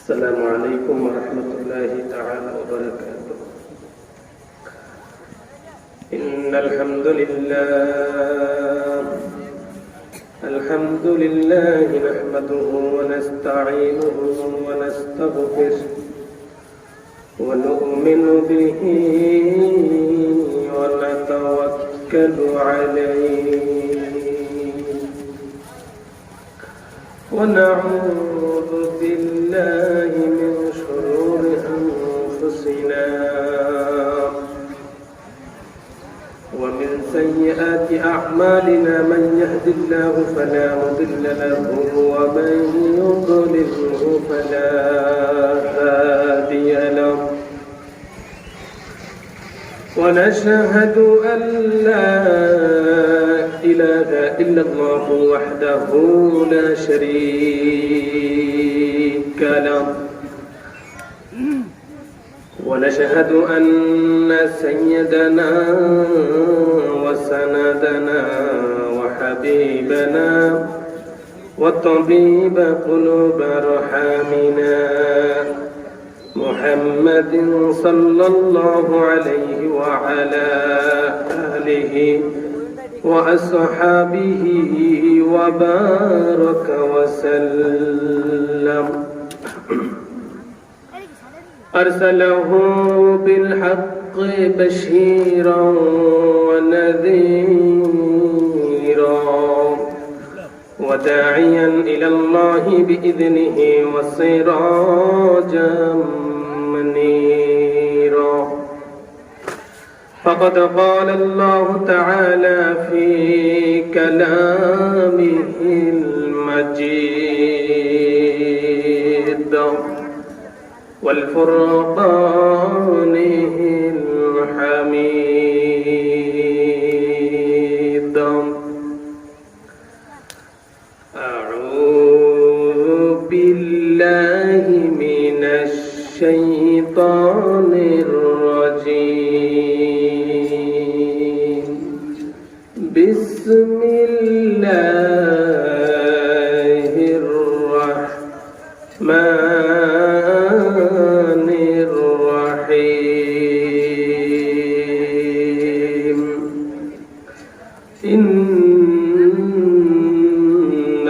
السلام عليكم ورحمة الله تعالى وبركاته. إن الحمد لله نحمده ونستعينه ونستغفره ونؤمن به ونتوكل عليه ونعوذ بالله من شرور أنفسنا ومن سيئات أعمالنا من يهد الله فلا مضل له ومن يضلله فلا هادي له ونشهد أن لا إله إلا الله وحده لا شريك له ونشهد أن سيدنا وسندنا وحبيبنا وطبيب قلوب أرحامنا محمد صلى الله عليه وعلى آله وأصحابه وبارك وسلم أرسله بالحق بشيرا ونذيرا وداعيا إلى الله بإذنه وسراجا منيرا فقد قال الله تعالى في كلامه المجيد والفرقان الحميد أعوذ بالله من الشيطان الرجيم بسم الله الرحمن الرحيم إن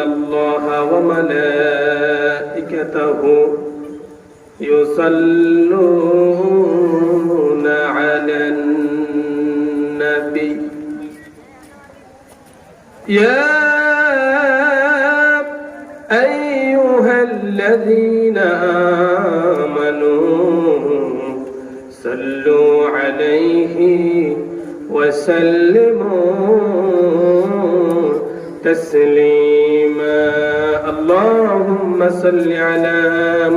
الله وملائكته يصلون على النبي يا أيها الذين آمنوا صلوا عليه وسلموا تسليما اللهم صل على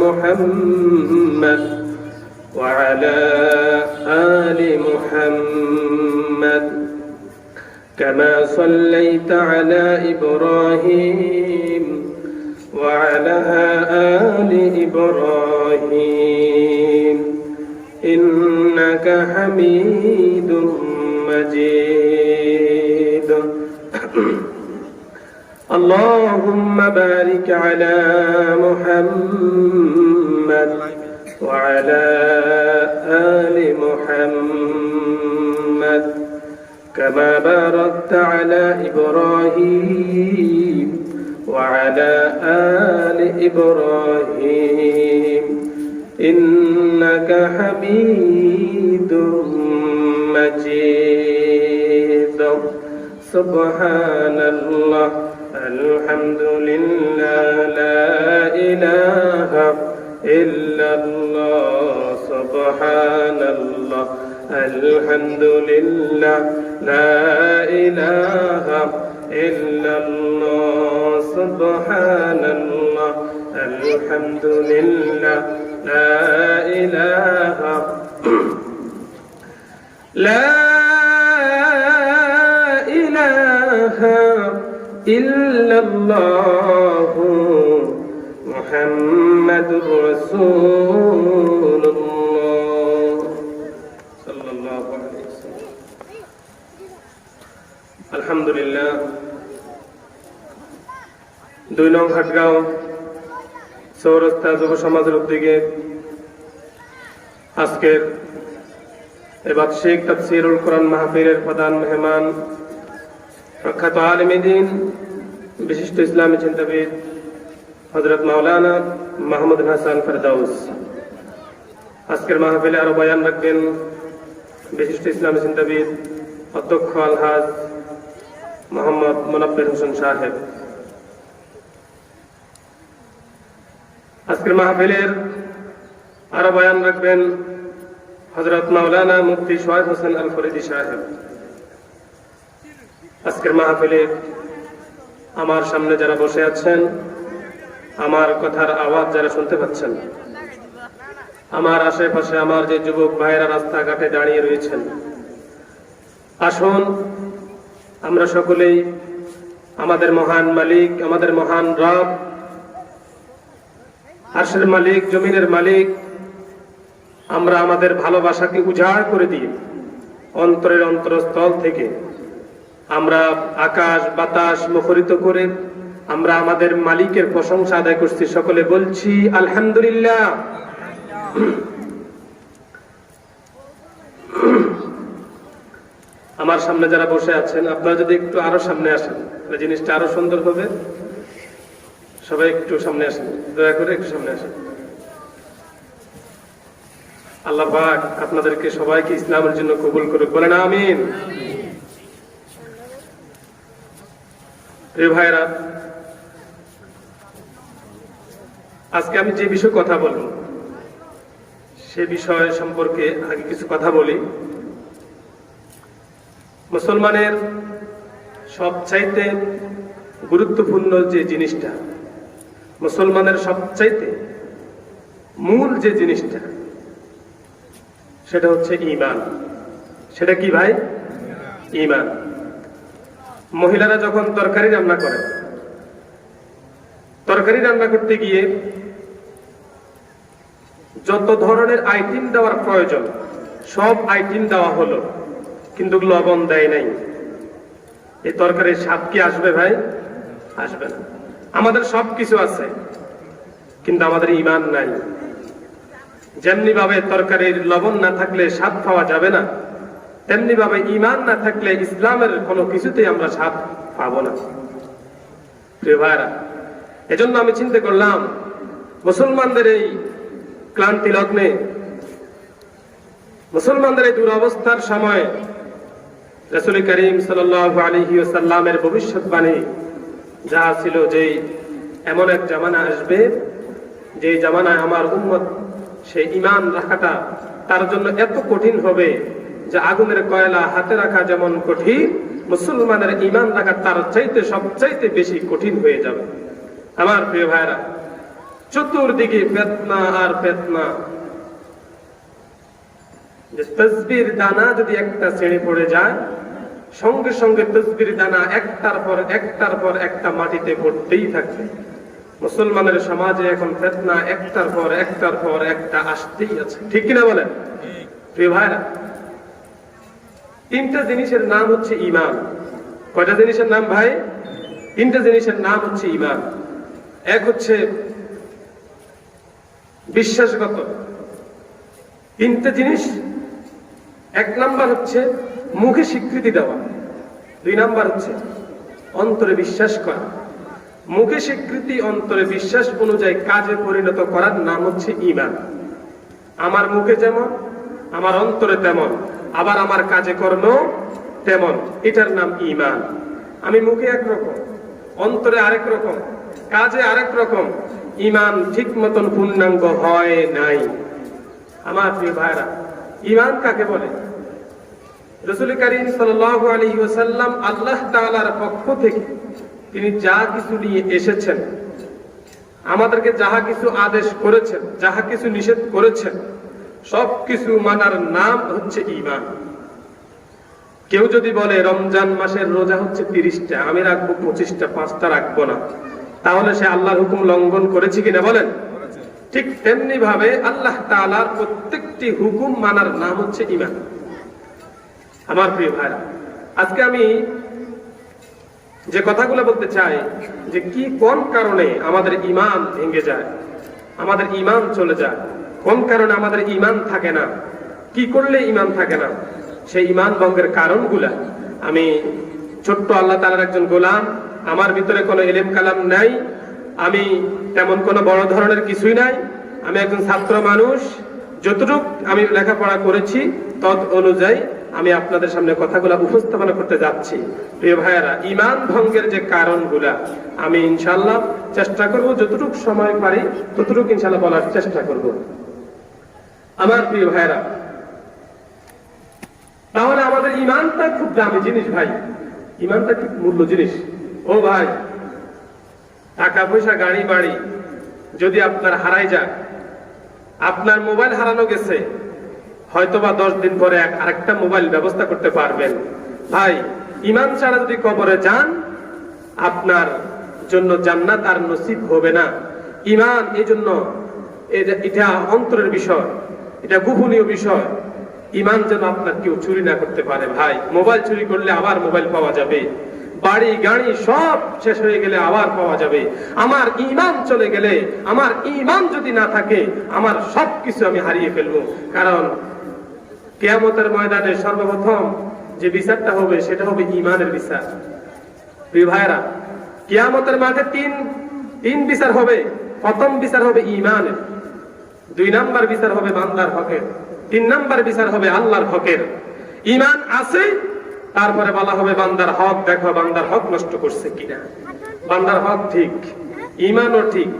محمد وعلى آل محمد كما صليت على إبراهيم وعلى آل إبراهيم إنك حميد مجيد اللهم بارك على محمد وعلى آل محمد كما باركت على إبراهيم وعلى آل إبراهيم إنك حميد مجيد سبحان الله الحمد لله لا إله إلا الله سبحان الله الحمد لله لا إله إلا الله سبحان الله الحمد لله لا إله لا إله إلا الله محمد رسول الله صلى الله عليه وسلم الحمد لله 2 নং হাটগাঁও চৌরাস্তা যুব সমাজের উদ্যোগে আজকের এই বার্ষিক তাফসীরুল কোরআন মাহফিলের প্রধান মেহমান প্রখ্যাত আলেমে দ্বীন বিশিষ্ট ইসলামী চিন্তাবিদ হযরত মাওলানা মাহমুদ হাসান ফেরদাউস। আজকের মাহফিলে আরো বয়ান রাখবেন বিশিষ্ট ইসলামী চিন্তাবিদ অধ্যক্ষ আলহাজ মোহাম্মদ মুনাব্বির হোসেন সাহেব। আজকের মাহফিলের আরো বয়ান রাখবেন হযরত মাওলানা মুফতি সোহাইব হোসেন আল ফরিদি সাহেব। আজকের মাহফিলে আমার সামনে যারা বসে আছেন, আমার কথার আওয়াজ যারা শুনতে পাচ্ছেন, আমার আশেপাশে আমার যে যুবক ভাইয়েরা রাস্তাঘাটে দাঁড়িয়ে রয়েছেন, আসুন আমরা সকলেই আমাদের মহান মালিক, আমাদের মহান রব, আরশের মালিক, জমিনের মালিক, আমরা আমাদের ভালোবাসাকে উজাড় করে দিয়ে অন্তরের অন্তরস্থল থেকে আমরা আকাশ বাতাস মুখরিত করে আমরা আমাদের মালিকের প্রশংসা আদায় করছি। সকলে বলছি আলহামদুলিল্লাহ। আমার সামনে যারা বসে আছেন, আপনারা যদি একটু আরো সামনে আসেন, জিনিসটা আরো সুন্দর হবে। সবাই একটু সামনে আসেন, দয়া করে একটু সামনে আসেন। আল্লাহ পাক আপনাদেরকে সবাইকে ইসলামের জন্য কবুল করুক, বলেন আমিন। প্রিয় ভাইরা, আজকে আমি যে বিষয়ে কথা বলবো সে বিষয় সম্পর্কে আগে কিছু কথা বলি। মুসলমানের সবচাইতে গুরুত্বপূর্ণ যে জিনিসটা, মুসলমানের সবচাইতে মূল যে জিনিসটা, সেটা হচ্ছে ঈমান। সেটা কি ভাই? ঈমান। মহিলারা যখন তরকারি রান্না করে, তরকারি রান্না করতে গিয়ে যত ধরনের আইটেম দেওয়ার প্রয়োজন সব আইটেম দেওয়া হলো, কিন্তু লবণ দেয় নাই। এই তরকারির স্বাদ কি আসবে ভাই? আসবে না। আমাদের সবকিছু আছে, কিন্তু আমাদের ঈমান নাই। যেমনি ভাবে তরকারির লবণ না থাকলে স্বাদ পাওয়া যাবে না, তেমনি ভাবে ঈমান না থাকলে ইসলামের কোনো কিছুতেই আমরা স্বাদ পাবো না। প্রিয় ভাইরা, এজন্য আমি চিন্তা করলাম মুসলমানদের এই ক্লান্তি লগ্নে, মুসলমানদের এই দুরবস্থার সময় রাসূল করিম সাল্লাল্লাহু আলাইহি ওয়াসাল্লামের ভবিষ্যৎবাণী যা ছিল যে এমন এক জামানা আসবে যে জামানায় আমার উম্মত সেই ঈমান রাখাটা তার জন্য এত কঠিন হবে যে আগুনের কয়লা হাতে রাখা যেমন কঠিন, মুসলমানের ঈমান রাখা তার চাইতে সবচাইতে বেশি কঠিন হয়ে যাবে। আমার প্রিয় ভাইরা, চতুর্দিকে ফিতনা আর ফিতনা। যে তাসবির দানা যদি একটা ছেড়ে পড়ে যায়, সঙ্গে সঙ্গে তাসবির দানা একটার পর একটা মাটিতে পড়তেই থাকবে। মুসলমানের সমাজে এখন ফিতনা একটার পর একটা আসতেই আছে, ঠিক কিনা বলেন? প্রিয় ভাইরা, তিনটা জিনিসের নাম হচ্ছে ঈমান। কয়টা জিনিসের নাম ভাই? তিনটা জিনিসের নাম হচ্ছে ঈমান। এক হচ্ছে বিশ্বাসগত তিনটা জিনিস। এক নাম্বার হচ্ছে মুখে স্বীকৃতি দেওয়া, দুই নাম্বার হচ্ছে অন্তরে বিশ্বাস করা। মুখে স্বীকৃতি, অন্তরে বিশ্বাস অনুযায়ী কাজে পরিণত করার নাম হচ্ছে ঈমান। আমার মুখে যেমন, আমার অন্তরে তেমন, আবার আমার কাজে কর্ম তেমন, এটার নাম ঈমান। আমি মুখে একরকম, অন্তরে আরেক রকম, কাজে আরেক রকম, ঈমান ঠিক মতন পূর্ণাঙ্গ হয় নাই। আমার প্রিয় ভাইরা, ঈমান কাকে বলে? রাসূল করিম সাল্লাল্লাহু আলাইহি ওয়াসাল্লাম আল্লাহ তাআলার পক্ষ থেকে তিনি যা কিছু নিয়ে এসেছেন, আমাদেরকে যাহা কিছু আদেশ করেছেন, যাহা কিছু নিষেধ করেছেন, সবকিছু মানার নাম হচ্ছে ঈমান। কেউ যদি বলে রমজান মাসের রোজা হচ্ছে 30টা, আমি রাখবো 25টা, 5টা রাখবো না, তাহলে সে আল্লাহর হুকুম লঙ্ঘন করেছে কিনা বলেন? ঠিক তেমনি ভাবে আল্লাহ তাআলার প্রত্যেকটি হুকুম মানার নাম হচ্ছে ঈমান। আমার প্রিয় ভাইরা, আজকে আমি যে কথাগুলো বলতে চাই যে কি কোন কারণে আমাদের ঈমান ভেঙে যায়, আমাদের ঈমান চলে যায়। কোন কারণে আমাদের ঈমান থাকে না, কি করলে ঈমান থাকে না, সেই ঈমান ভঙ্গের কারণগুলা আমি ছোট্ট আল্লাহ তাআলার একজন গোলাম, আমার ভিতরে কোনো ইলম কালাম নাই, আমি তেমন কোনো বড় ধরনের কিছুই নাই, আমি একজন ছাত্র মানুষ, যতটুক আমি লেখাপড়া করেছি তদ অনুযায়ী আমি আপনাদের সামনে কথাগুলো উপস্থাপনা করতে যাচ্ছি। প্রিয় ভাইয়েরা, ঈমান ভঙ্গের যে কারণগুলা আমি ইনশাআল্লাহ চেষ্টা করব, যতটুক সময় পারি ততটুক ইনশাআল্লাহ বলার চেষ্টা করব। আমার প্রিয় ভাইয়েরা, তাহলে আমাদের ঈমানটা খুব দামি জিনিস ভাই, ঈমানটা খুব মূল্য জিনিস। ও ভাই, টাকা পয়সা গাড়ি বাড়ি যদি আপনার হারাই যায়, আপনার মোবাইল হারানো গেছে, হয়তোবা 10 দিন পরে আরেকটা মোবাইল ব্যবস্থা করতে পারবেন। ভাই, ঈমান ছাড়া যদি কবরে যান, আপনার জন্য জান্নাত আর নসিব হবে না। ঈমান এই জন্য এটা অন্তরের বিষয়, এটা গোপনীয় বিষয়। ঈমান যেন আপনার কেউ চুরি না করতে পারে। ভাই, মোবাইল চুরি করলে আবার মোবাইল পাওয়া যাবে, বাড়ি গাড়ি সব শেষ হয়ে গেলে আবার পাওয়া যাবে। আমার ঈমান চলে গেলে, আমার ঈমান যদি না থাকে, আমার সবকিছু আমি হারিয়ে ফেলবো। কারণ কিয়ামতের ময়দানে সর্বপ্রথম যে বিচারটা হবে সেটা হবে ঈমানের বিচার। প্রিয় ভাইরা, কিয়ামতের মাঠে তিন বিচার হবে। প্রথম বিচার হবে ঈমানের, 2 নাম্বার বিচার হবে বান্দার হকের, 3 নাম্বার বিচার হবে আল্লাহর হকের। ঈমান আছে, তারপরে বলা হবে বান্দার হক দেখো, বান্দার হক নষ্ট করছে কিনা। বান্দার হক ঠিক, ঈমানও ঠিক,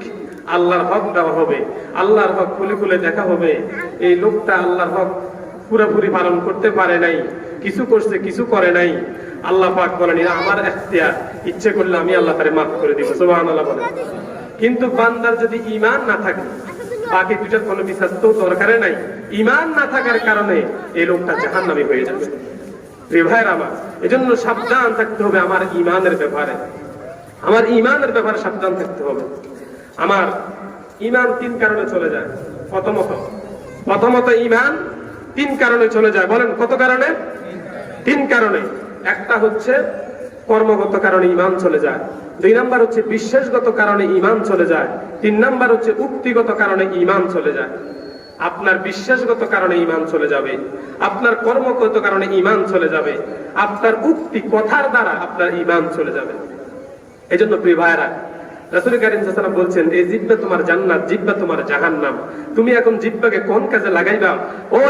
আল্লাহর হক দেওয়া হবে, আল্লাহর হক খুলে খুলে দেখা হবে। এই লোকটা আল্লাহর হক পুরোপুরি পালন করতে পারে নাই, কিছু করছে কিছু করে নাই। আল্লাহ পাক বলেন, আমার এখতিয়ার, ইচ্ছে করলে আমি আল্লাহ তারে মাফ করে দিব। সুবহানাল্লাহ বলেন। কিন্তু বান্দার যদি ঈমান না থাকে, বাকি দুটার কোনো বিচার তো দরকারে নাই। ঈমান না থাকার কারণে এই লোকটা জাহান্নামী হয়ে যাবে। প্রিয় ভাইরা আমার, এজন্য সাবধান থাকতে হবে আমার ঈমানের ব্যাপারে, আমার ঈমানের ব্যাপারে সাবধান থাকতে হবে। আমার ঈমান 3 কারণে চলে যায়। প্রথমত ঈমান 3 কারণে চলে যায়। বলেন কত কারণে? 3 কারণে। একটা হচ্ছে কর্মগত কারণে ঈমান চলে যায়, 2 নাম্বার হচ্ছে বিশ্বাসগত কারণে ঈমান চলে যায়, 3 নাম্বার হচ্ছে উক্তিগত কারণে ঈমান চলে যায়। আপনার বিশ্বাসগত কারণে ঈমান চলে যাবে, আপনার কর্মগত কারণে ঈমান চলে যাবে, আপনার উক্তি কথার দ্বারা আপনার ঈমান চলে যাবে। এজন্য প্রিয় ভাইরা, রাসূল কারীম সাল্লাল্লাহু আলাইহি ওয়াসাল্লাম বলছেন, এই জিহ্বা তোমার জান্নাত, জিহ্বা তোমার জাহান্নাম। তুমি এখন জিহ্বাকে কোন কাজে লাগাইবা? ও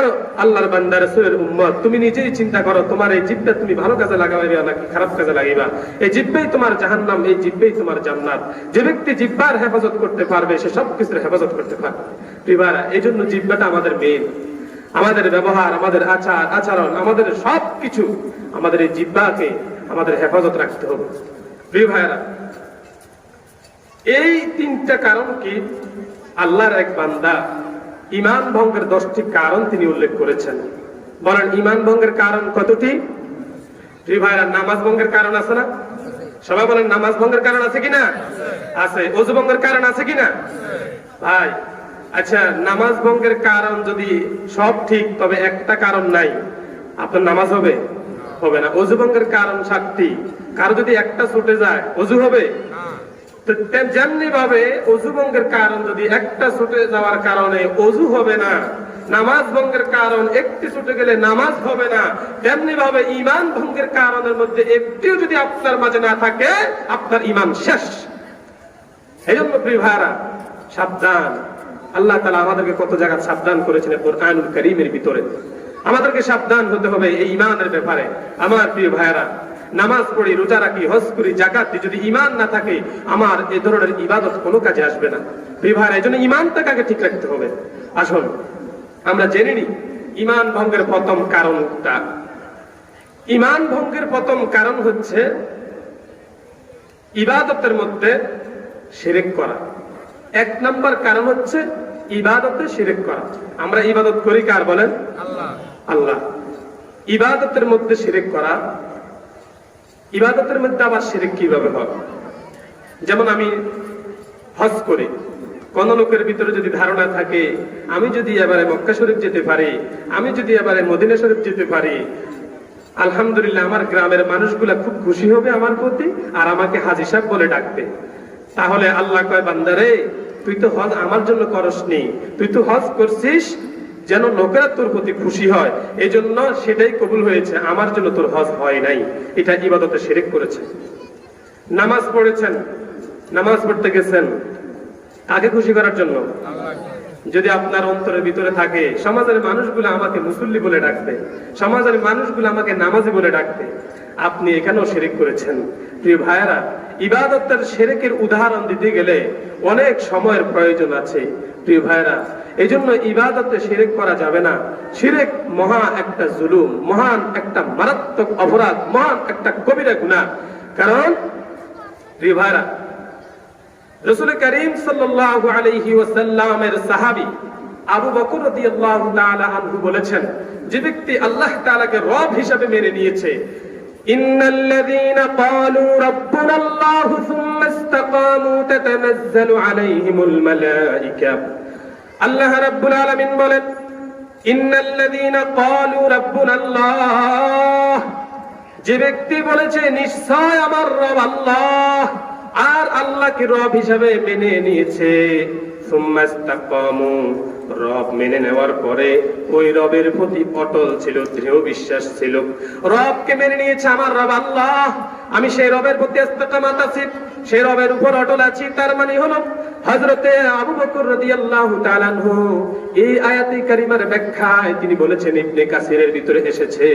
আল্লাহর বান্দা, রাসূলের উম্মত, তুমি নিজেই চিন্তা করো, তোমার এই জিহ্বা তুমি ভালো কাজে লাগাইবা নাকি খারাপ কাজে লাগাইবা? এই জিহ্বাই তোমার জাহান্নাম, এই জিহ্বাই তোমার জান্নাত। যে ব্যক্তি জিহ্বার হেফাজত করতে পারবে, সে সবকিছুর হেফাজত করতে পারবে। প্রিয় ভাইরা, এইজন্য জিহ্বাটা আমাদের মেইন। আমাদের ব্যবহার, আমাদের আচরণ, আমাদের সবকিছু, আমাদের এই জিহ্বাকে আমাদের হেফাজত রাখতে হবে। প্রিয় ভাইরা, এই 3টা কারণ কি আল্লাহর এক বান্দা ঈমান ভঙ্গের 10টি কারণ তিনি উল্লেখ করেছেন। বলেন ঈমান ভঙ্গের কারণ কতটি? প্রিয় ভাইরা, নামাজ ভঙ্গের কারণ আছে না? সবাই বলেন, নামাজ ভঙ্গের কারণ আছে কিনা? আছে। ওযু ভঙ্গের কারণ আছে কিনা? ভাই, আচ্ছা, নামাজ ভঙ্গের কারণ যদি সব ঠিক, তবে একটা কারণ নাই, আপনার নামাজ হবে? হবে না। ওযু ভঙ্গের কারণ 7টি, কারো যদি একটা ছুটে যায় ওযু হবে? যেমনি ভাবে ওযু ভঙ্গের কারণ যদি একটা ছুটে যাওয়ার কারণে ওযু হবে না, নামাজ ভঙ্গের কারণ একটি ছুটে গেলে নামাজ হবে না, তেমনি ভাবে ঈমান ভঙ্গের কারণের মধ্যে একটিও যদি আপনার মাঝে না থাকে, আপনার ঈমান শেষ। এইজন্য প্রিয় ভাইরা, সাবধান। আল্লাহ তাআলা আমাদেরকে কত জায়গা সাবধান করেছেন কোরআনুল কারীমের ভিতরে। আমাদেরকে সাবধান হতে হবে এই ঈমানের ব্যাপারে। আমার প্রিয় ভাইরা, নামাজ পড়ি, রোজা রাখি, হজ করি, যাকাত দিই, যদি ঈমান না থাকে, আমার এই ধরনের ইবাদত কোনো কাজে আসবে না। প্রিয় ভাইরা, এজন্য ঈমানটাকে আগে ঠিক রাখতে হবে। আসুন আমরা জেনে নিই ঈমান ভঙ্গের প্রথম কারণটা। ঈমান ভঙ্গের প্রথম কারণ হচ্ছে ইবাদতের মধ্যে শিরক করা। 1 নাম্বার কারণ হচ্ছে ইবাদতে শিরক করা। আমরা ইবাদত করি কার? বলেন, আল্লাহ। ইবাদতের মধ্যে শিরক করা। ইবাদতের মধ্যে আবার শিরক কিভাবে হয়? যেমন আমি হজ করি, কোন লোকের ভিতরে যদি ধারণা থাকে, আমি যদি এবারে মক্কা শরীফ যেতে পারি, আমি যদি এবারে মদিনা শরীফ যেতে পারি, আলহামদুলিল্লাহ আমার গ্রামের মানুষগুলা খুব খুশি হবে আমার প্রতি, আর আমাকে হাজী সাহেব বলে ডাকবে। তাহলে আল্লাহ কয়, বান্দারে, তুই তো হজ আমার জন্য করসনি, তুই তো হজ করছিস যেন লোকেরা তোর প্রতি খুশি হয়, এই জন্য সেটাই কবুল হয়েছে, আমার জন্য তোর হজ হয় নাই। এটা ইবাদতে শিরক করেছে। নামাজ পড়েছেন, নামাজ পড়তে গেছেন কাকে খুশি করার জন্য? যদি আপনার অন্তরের ভিতরে থাকে সমাজের মানুষগুলো আমাকে মুসল্লি বলে ডাকবে, সমাজের মানুষগুলো আমাকে নামাজি বলে ডাকবে, আপনি এখানেও শিরক করেছেন। প্রিয় ভাইয়েরা, ইবাদতের শিরকের উদাহরণ দিতে গেলে অনেক সময়ের প্রয়োজন আছে। প্রিয় ভাইয়েরা, এই জন্য ইবাদতে শিরক করা যাবে না। শিরক মহা একটা জুলুম, মহান একটা মারাত্মক অপরাধ, মহান একটা কবিরা গুনাহ। কারণ প্রিয় ভাইয়েরা, রাসূল করিম সাল্লাল্লাহু আলাইহি ওয়াসাল্লামের সাহাবী আবু বকর রাদিয়াল্লাহু তাআলা আনহু বলেছেন, যে ব্যক্তি আল্লাহ তাআলাকে রব হিসেবে মেনে নিয়েছে, ইন্নাল্লাযীনা ক্বালু রাব্বুনাল্লাহু সুম্মা ইসতাকামু তাতানাজ্জালু আলাইহিমুল মালায়েকা। আল্লাহ রাব্বুল আলামিন বলেন, ইন্নাল্লাযীনা ক্বালু রাব্বুনাল্লাহ, যে ব্যক্তি বলেছে নিশ্চয় আমার রব আল্লাহ, আর আল্লাহকে রব হিসাবে মেনে নিয়েছে, সুম্মা ইসতাকামু, রব মেনে নেওয়ার পরে ওই রবের প্রতি অটল ছিল, দৃঢ় বিশ্বাস ছিল। রবকে মেনে নিয়েছে, আমার রব আল্লাহ, আমি সেই রবের প্রতি ইস্তেকামাত আছি, সেই রবের উপর অটল আছি। তার মানে হলো হযরতে আবু বকর রাদিয়াল্লাহু তাআলা আনহু এই আয়াতে কারিমার ব্যাখ্যায় তিনি বলেছেন, ইবনে কাসিরের ভিতরে এসেছে,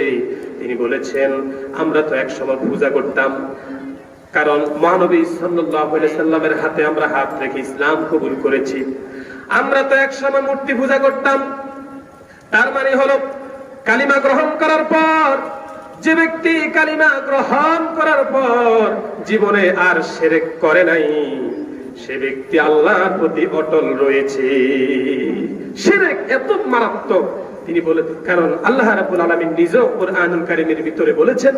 তিনি বলেছেন আমরা তো একসময় পূজা করতাম, কারণ মহানবী সাল্লাল্লাহু আলাইহি সাল্লামের হাতে আমরা হাত রেখে ইসলাম কবুল করেছি। আমরা তো একসময় মূর্তি পূজা করতাম। তার মানে হলো কালিমা গ্রহণ করার পর, যে ব্যক্তি কালিমা গ্রহণ করার পর জীবনে আর শিরক করে নাই, সে ব্যক্তি আল্লাহর প্রতি অটল রয়েছে। শিরক এত মারাত্মক তিনি বলে, কারণ আল্লাহ রাব্বুল আলামিন নিজেও কুরআনুল কারীমের ভিতরে বলেছেন,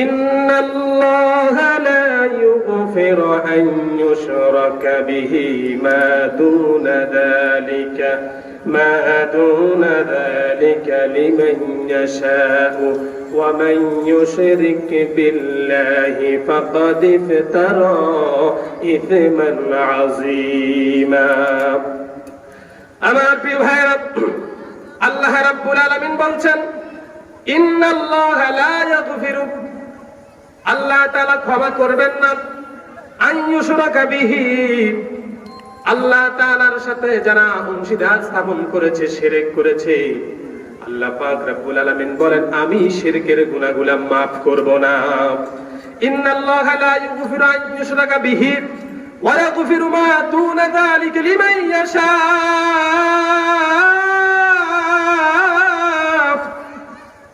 ইন্নাল্লাহা লা ইউগফিরু আন ইউশরাকা বিহি মা দুনা যালিকা লিমান ইয়াশাউ ওয়া মান ইউশরিক বিল্লাহি ফাকাদ ইফতারা ইসমান আযীমা। আমার প্রিয় ভাইরা, আল্লাহ রাব্বুল আলামিন বলছেন, ইন্নাল্লাহা লা ইয়াগফিরু, আল্লাহ তাআলা ক্ষমা করবেন না, আন ইউশরাকা বিহি, আল্লাহ তাআলার সাথে যারা অংশীদার স্থাপন করেছে, শিরক করেছে, আল্লাহ পাক রব্বুল আলামিন বলেন আমি শিরকের গুনাহগুলো maaf করব না। ইন্নাল্লাহা লা ইয়াগফিরু আন ইউশরাকা বিহি ওয়া ইয়াগফিরু মা দুনা যালিকা লিমান ইয়াশা।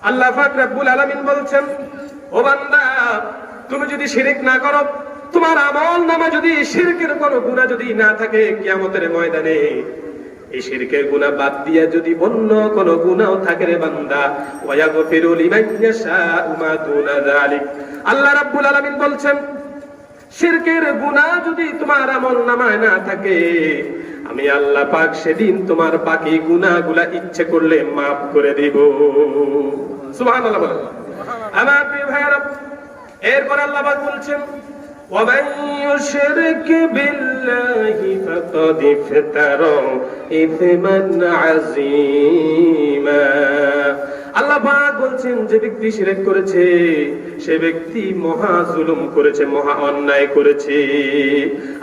আল্লাহ পাক রব্বুল আলামিন বলছেন, ও বান্দা, তুমি যদি শিরক না করো, তোমার আমল নামা যদি শিরকের কোনো গুনাহ যদি না থাকে, কিয়ামতের ময়দানে এই শিরকের গুনাহ বাদ দিয়ে যদি অন্য কোনো গুনাহ থাকে রে বান্দা, ওয়া ইয়াগফিরু লিমান ইয়াশাউ মা দুনা যালিক। আল্লাহ রাব্বুল আলামিন বলছেন, শিরকের গুনাহ যদি তোমার আমল নামায় না থাকে, আমি আল্লাহ পাক সেদিন তোমার বাকি গুনাহগুলা ইচ্ছে করলে maaf করে দেব। সুবহানাল্লাহ বলেন। আমার প্রিয় ভাইরা, এরপর আল্লাহ পাক বলছেন, ওয়া মান ইউশরিক বিল্লাহি ফাকাদ ইফতারা ইসমান আযীমা। আল্লাহ পাক বলছেন, যে ব্যক্তি শিরক করেছে সে ব্যক্তি মহা জুলুম করেছে, মহা অন্যায় করেছে।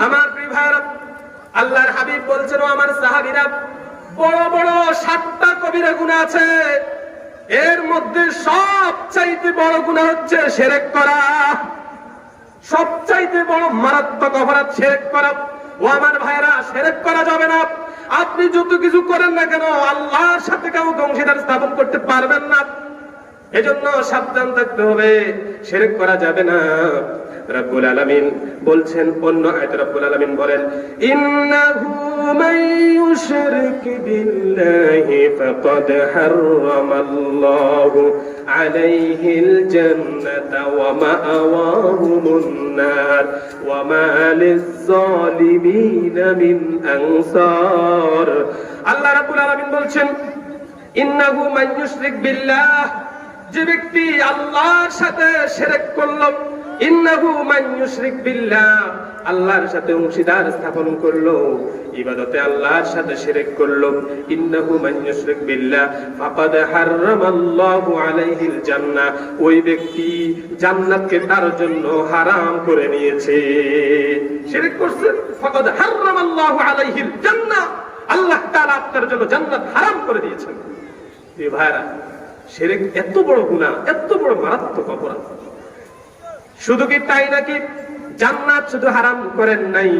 আমার প্রিয় ভাইরা, আল্লাহর হাবিব বলছেন, ও আমার সাহাবীরা, বড় বড় 7টা কবিরা গুনাহ আছে, এর মধ্যে সবচাইতে বড় গুনাহ হচ্ছে শিরক করা। সবচাইতে বড় মারাত্মক অপরাধ শিরক করা। ও আমার ভাইরা, শিরক করা যাবে না। আপনি যত কিছু করেন না কেন, আল্লাহর সাথে কাউকে অংশীদার স্থাপন করতে পারবেন না। এজন্য সাবধান থাকতে হবে, শিরক করা যাবে না। রব্বুল আলামিন বলছেন, অন্য আয়াতে রব্বুল আলামিন বলেন, ইন্নাহু মান ইউশরিক বিল্লাহি ফাকাদ হারামাল্লাহু আলাইহিল জান্নাতা ওয়া মাআওয়াহুমুন নার ওয়া মা লিয-যালিমিনা মিন আনসার। আল্লাহ রাব্বুল আলামিন বলছেন, ইন্নাহু মান ইউশরিক বিল্লাহ, যে ব্যক্তি আল্লাহর সাথে শিরক করল, ইন্নাহু মান ইউশরিক বিল্লাহ, আল্লাহর সাথে অংশীদার স্থাপন করলো, ইবাদতে আল্লাহর সাথে শিরক করলো, ইন্নাহু মান ইউশরিক বিল্লাহ ফাকাদ হারামাল্লাহু আলাইহিল জান্নাহ, ওই ব্যক্তি জান্নাতকে তার জন্য হারাম করে নিয়েছে। শিরক করছে, ফাকাদ হারামাল্লাহু আলাইহিল জান্নাহ, আল্লাহ তাআলা আপনার জন্য জান্নাত হারাম করে দিয়েছেন। এই ভাইরা, শিরক এত বড় গুনাহ, এত বড় মারাত্মক অপরাধ। শুধু কি তাই নাকি, জান্নাত শুধু হারাম করেন নাই,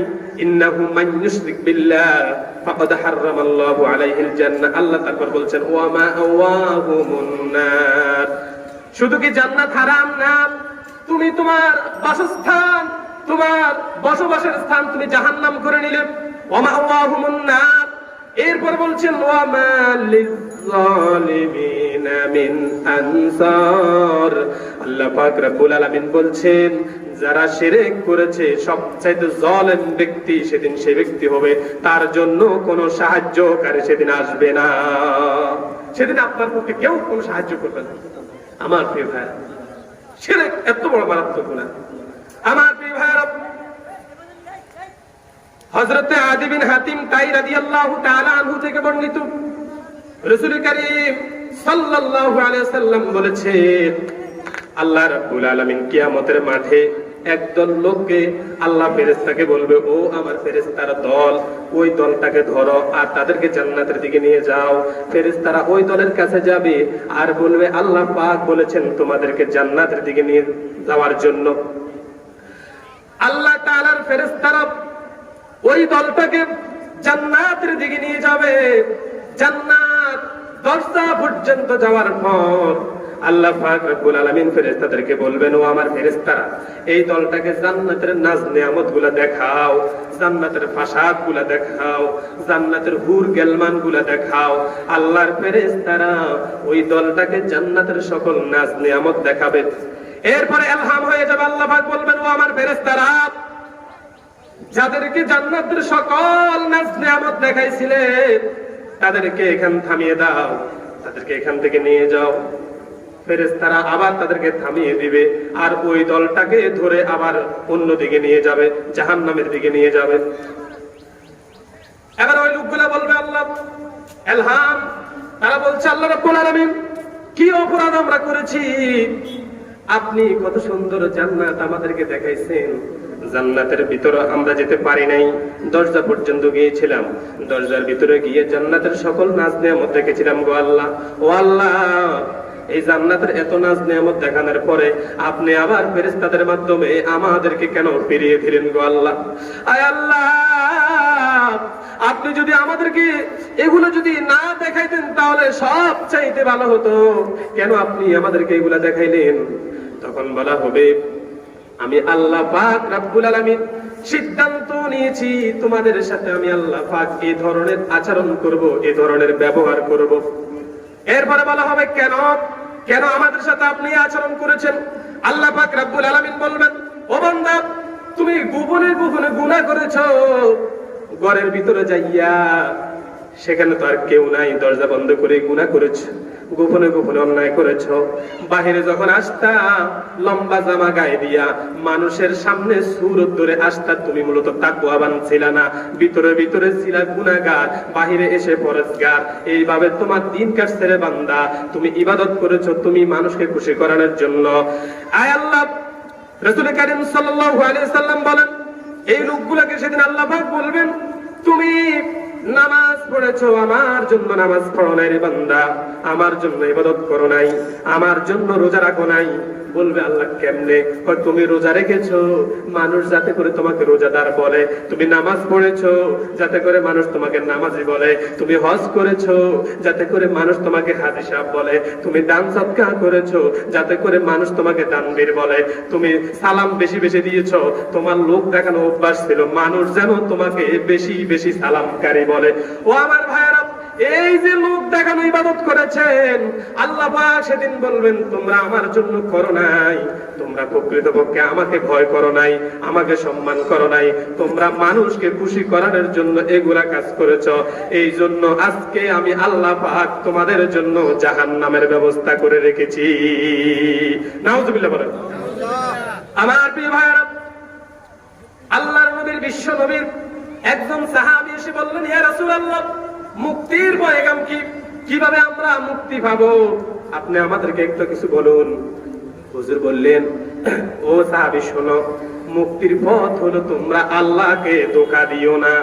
ইন্নাহু মান ইউশরিক বিল্লাহ ফাকাদ হারামাল্লাহু আলাইহিল জান্নাহ, আল্লাহ তারপর বলছেন ওয়া মাআওয়াহুমুন নার। শুধু কি জান্নাত হারাম না, তুমি তোমার বাসস্থান, তোমার বসবাসের স্থান তুমি জাহান্নাম করে নিলে, ওয়া মাআওয়াহুমুন নার। এরপর বলছেন ওয়া মা লিয-যালিমিনা মিন আনসার, আল্লাহ পাক রব্বুল আলামিন বলছেন যারা শিরক করেছে সবচাইতে জালেম ব্যক্তি সেদিন সেই ব্যক্তি হবে, তার জন্য কোনো সাহায্যকারী সেদিন আসবে না, সেদিন আপনার পক্ষে কেউ কোনো সাহায্য করবে না। আমার প্রিয় ভাইরা, শিরক এত বড় মারাত্মক গুনাহ। আমার প্রিয় ভাইরা, হযরত আদি বিন হাতিম তাই রাদিয়াল্লাহু তাআলা আনহু থেকে বর্ণিত, রাসূল কারীম সাল্লাল্লাহু আলাইহি ওয়াসাল্লাম বলেছেন আল্লাহ রাব্বুল আলামিন কিয়ামতের মাঠে একদল লোককে আল্লাহ ফেরেশতাকে বলবে, ও আমার ফেরেশতার দল, ওই দলটাকে ধরো আর তাদেরকে জান্নাতের দিকে নিয়ে যাও। ফেরেশতারা ওই দলের কাছে যাবে আর বলবে আল্লাহ পাক বলেছেন তোমাদেরকে জান্নাতের দিকে নিয়ে যাওয়ার জন্য। আল্লাহ তাআলার ফেরেশতারা ওই দলটাকে জান্নাতের দিকে নিয়ে যাবে। জান্নাত দরজা পর্যন্ত যাওয়ার পর আল্লাহ পাক রব্বুল আলামিন ফেরেশতাদেরকে বলবেন, ও আমার ফেরেশতারা, এই দলটাকে জান্নাতের নাজ নিয়ামতগুলো দেখাও, জান্নাতের ফাসাদগুলো দেখাও, জান্নাতের হুর গেলমানগুলো দেখাও। আল্লাহর ফেরেশতারা ওই দলটাকে জান্নাতের সকল নাজ নিয়ামত দেখাবে। এরপরে ইলহাম হয়ে যাবে, আল্লাহ পাক বলবেন, ও আমার ফেরেশতারা, যাদেরকে জান্নাতের সকল নাজ নিয়ামত দেখাইছিলে তাদেরকে এখান থামিয়ে দাও, তাদেরকে এখান থেকে নিয়ে যাও। ফেরেশতারা আবার তাদেরকে থামিয়ে দিবে আর ওই দলটাকে ধরে আবার অন্য দিকে নিয়ে যাবে, জাহান্নামের দিকে নিয়ে যাবে। এবার ওই লোকগুলা বলবে আল্লাহ ইলহাম, তারা বলছে আল্লাহ রাব্বুল আলামিন কি অপরাধ আমরা করেছি, আপনি কত সুন্দর জান্নাত আমাদেরকে দেখাইছেন, জান্নাতের ভিতরে আমরা যেতে পারি নাই, দরজা পর্যন্ত গিয়েছিলাম, দরজার ভিতরে গিয়ে জান্নাতের সকল নাজ নিয়ামত দেখেছিলাম গো আল্লাহ। ও আল্লাহ, এই জান্নাতের এত নাজ নিয়ামত দেখানোর পরে আপনি আবার ফেরেশতাদের মাধ্যমে আমাদেরকে কেন ফিরিয়ে দিলেন গো আল্লাহ? আয় আল্লাহ, আপনি যদি আমাদেরকে এগুলো যদি না দেখাইতেন তাহলে সব চাইতে ভালো হতো, কেন আপনি আমাদেরকে এগুলা দেখাইলেন? তখন বলা হবে, আমি আল্লাহ পাক রব্বুল আলামিন সিদ্ধান্ত নিয়েছি তোমাদের সাথে আমি আল্লাহ পাক এই ধরনের আচরণ করব, এই ধরনের ব্যবহার করব। এরপরে বলা হবে, কেন কেন আমাদের সাথে আপনি আচরণ করেছেন? আল্লাহ পাক রব্বুল আলামিন বলবেন, ও বান্দা, তুমি গোপনে গোপনে গুনাহ করেছো, ঘরের ভিতরে যাইয়া সেখানে তো আর কেউ নাই, দরজা বন্ধ করে গুনাহ করেছো, গোপনে গোপনে অন্যায় করেছো। বাহিরে যখন আসতা লম্বা জামা গায়ে দিয়া মানুষের সামনে সুরত ধরে আসতা, তুমি মূলত তাকওয়াবান ছিলা না, ভিতরে ভিতরে ছিলা গুনাহগার, বাহিরে এসে পরেজগার। এইভাবে তোমার দিন কাটছে রে বান্দা, তুমি ইবাদত করেছো তুমি মানুষকে খুশি করানোর জন্য। আয় আল্লাহ, রাসূল কারীম সাল্লাল্লাহু আলাইহি ওয়াসাল্লাম বলেন, এই লোকগুলোকে সেদিন আল্লাহ পাক বলবেন, তুমি নামাজ পড়েছো, আমার জন্য নামাজ পড়ো নাই রে বান্দা, আমার জন্য ইবাদত করো নাই, আমার জন্য রোজা রাখো নাই। বলবে আল্লাহ কেমনে? তুমি রোজা রেখেছো মানুষ যাতে করে তোমাকে রোজাদার বলে, তুমি নামাজ পড়েছো যাতে করে মানুষ তোমাকে নামাজি বলে, তুমি হজ করেছো যাতে করে মানুষ তোমাকে হাজী সাহেব বলে, তুমি দান সদকা করেছো যাতে করে মানুষ তোমাকে দানবীর বলে, তুমি সালাম বেশি বেশি দিয়েছো, তোমার লোক দেখানো অভ্যাস ছিল মানুষ যেন তোমাকে বেশি বেশি সালামকারী বলে। ও আমার ভাইয়েরা, এই যে লোক দেখানো ইবাদত করেছেন, আল্লাহ পাক সেদিন বলবেন, তোমরা আমার জন্য করো নাই, তোমরা প্রকৃতপক্ষে আমাকে ভয় করো নাই, আমাকে সম্মান করো নাই, তোমরা মানুষকে খুশি করানোর জন্য এগুলা কাজ করেছো। এই জন্য আজকে আমি আল্লাহ পাক তোমাদের জন্য জাহান্নামের ব্যবস্থা করে রেখেছি। নাউজুবিল্লাহ বলেন। আমার প্রিয় ভাইরা, আল্লাহর বিশ্ব নবীর একজন সাহাবী এসে বললেন, ইয়া রাসূলুল্লাহ, মুক্তির পয়গাম কি? কিভাবে আমরা মুক্তি পাবো? আপনি আমাদেরকে একটু কিছু বলুন। হুজুর বললেন, ও সাহাবী শোনো, মুক্তির পথ হলো তোমরা আল্লাহকে ধোঁকা দিও না।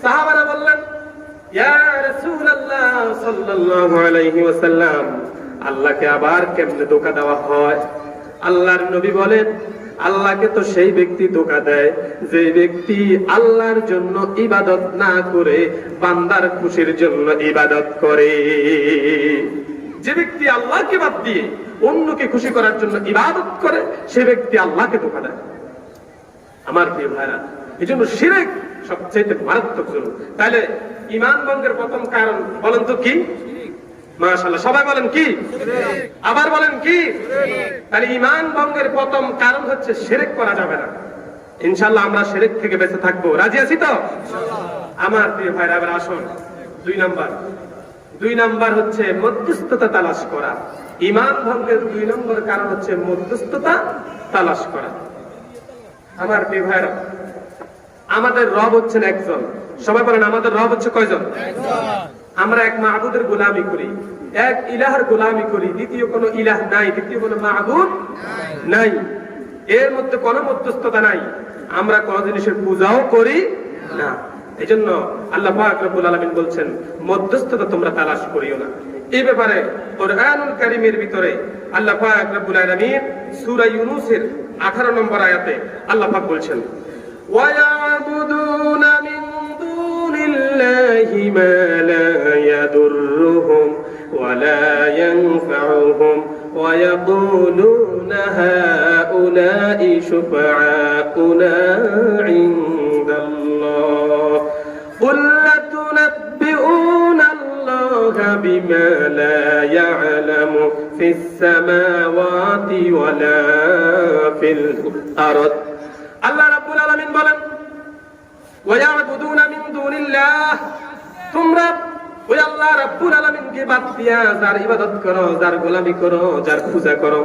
সাহাবারা বললেন, ইয়া রাসূলুল্লাহ সাল্লাল্লাহু আলাইহি ওয়াসাল্লাম, আল্লাহকে আবার কেমনে ধোঁকা দেওয়া হয়? আল্লাহর নবী বলেন, আল্লাহকে তো সেই ব্যক্তি ধোঁকা দেয় যে ব্যক্তি আল্লাহর জন্য ইবাদত না করে বান্দার খুশির জন্য ইবাদত করে। যে ব্যক্তি আল্লাহকে বাদ দিয়ে অন্যকে খুশি করার জন্য ইবাদত করে, সে ব্যক্তি আল্লাহকে ধোঁকা দেয়। আমার প্রিয় ভাইরা, এই জন্য শিরক সবচেয়ে মারাত্মক জুলুম। তাহলে ঈমান ভঙ্গের প্রথম কারণ বলেন তো কি? মাশাআল্লাহ, সবাই বলেন কি? আবার বলেন কি? তাহলে ঈমান ভঙ্গের প্রথম কারণ হচ্ছে শিরক করা যাবে না। ইনশাআল্লাহ আমরা শিরক থেকে বেঁচে থাকবো, রাজি আছি তো? আমার প্রিয় ভাইরা, এবার আসুন দুই নাম্বার হচ্ছে মধ্যস্থতা তালাশ করা। ঈমান ভঙ্গের 2 নম্বর কারণ হচ্ছে মধ্যস্থতা তালাশ করা। আমার প্রিয় ভাইরা, আমাদের রব হচ্ছেন একজন। সবাই বলেন, আমাদের রব হচ্ছে কয়জন? আমরা এক মাহবুদের গোলামি করি, এক ইলাহের গোলামি করি। দ্বিতীয় কোনো ইলাহ নাই, দ্বিতীয় কোনো মাহবুদ নাই, এর মধ্যে কোনো মধ্যস্থতা নাই। আমরা কোন জিনিসের পূজাও করি না। এই জন্য আল্লাহ পাক রব্বুল আলামিন বলছেন, মধ্যস্থতা তোমরা তালাশ করিও না। এই ব্যাপারে কুরআনুল কারীমের ভিতরে আল্লাহ পাক রব্বুল আলামিন সূরা ইউনূসের 18 নম্বর আয়াতে আল্লাহ পাক বলছেন, وَيَعْبُدُونَ مِن دُونِ اللَّهِ مَا لَا يَضُرُّهُمْ وَلَا يَنفَعُهُمْ وَيَقُولُونَ هَؤُلَاءِ شُفَعَاؤُنَا عِندَ اللَّهِ قُل أَتُنَبِّئُونَ اللَّهَ بِمَا لَا يَعْلَمُ فِي السَّمَاوَاتِ وَلَا فِي الْأَرْضِ। আল্লাহ রাব্বুল আলামিন বলেন, ওয়ায়াবুদুনা মিন দুনিল্লাহ, তোমরা ওই আল্লাহ রাব্বুল আলামিনকে বাদ দিয়া যার ইবাদত করো, যার গোলামি করো, যার পূজা করো,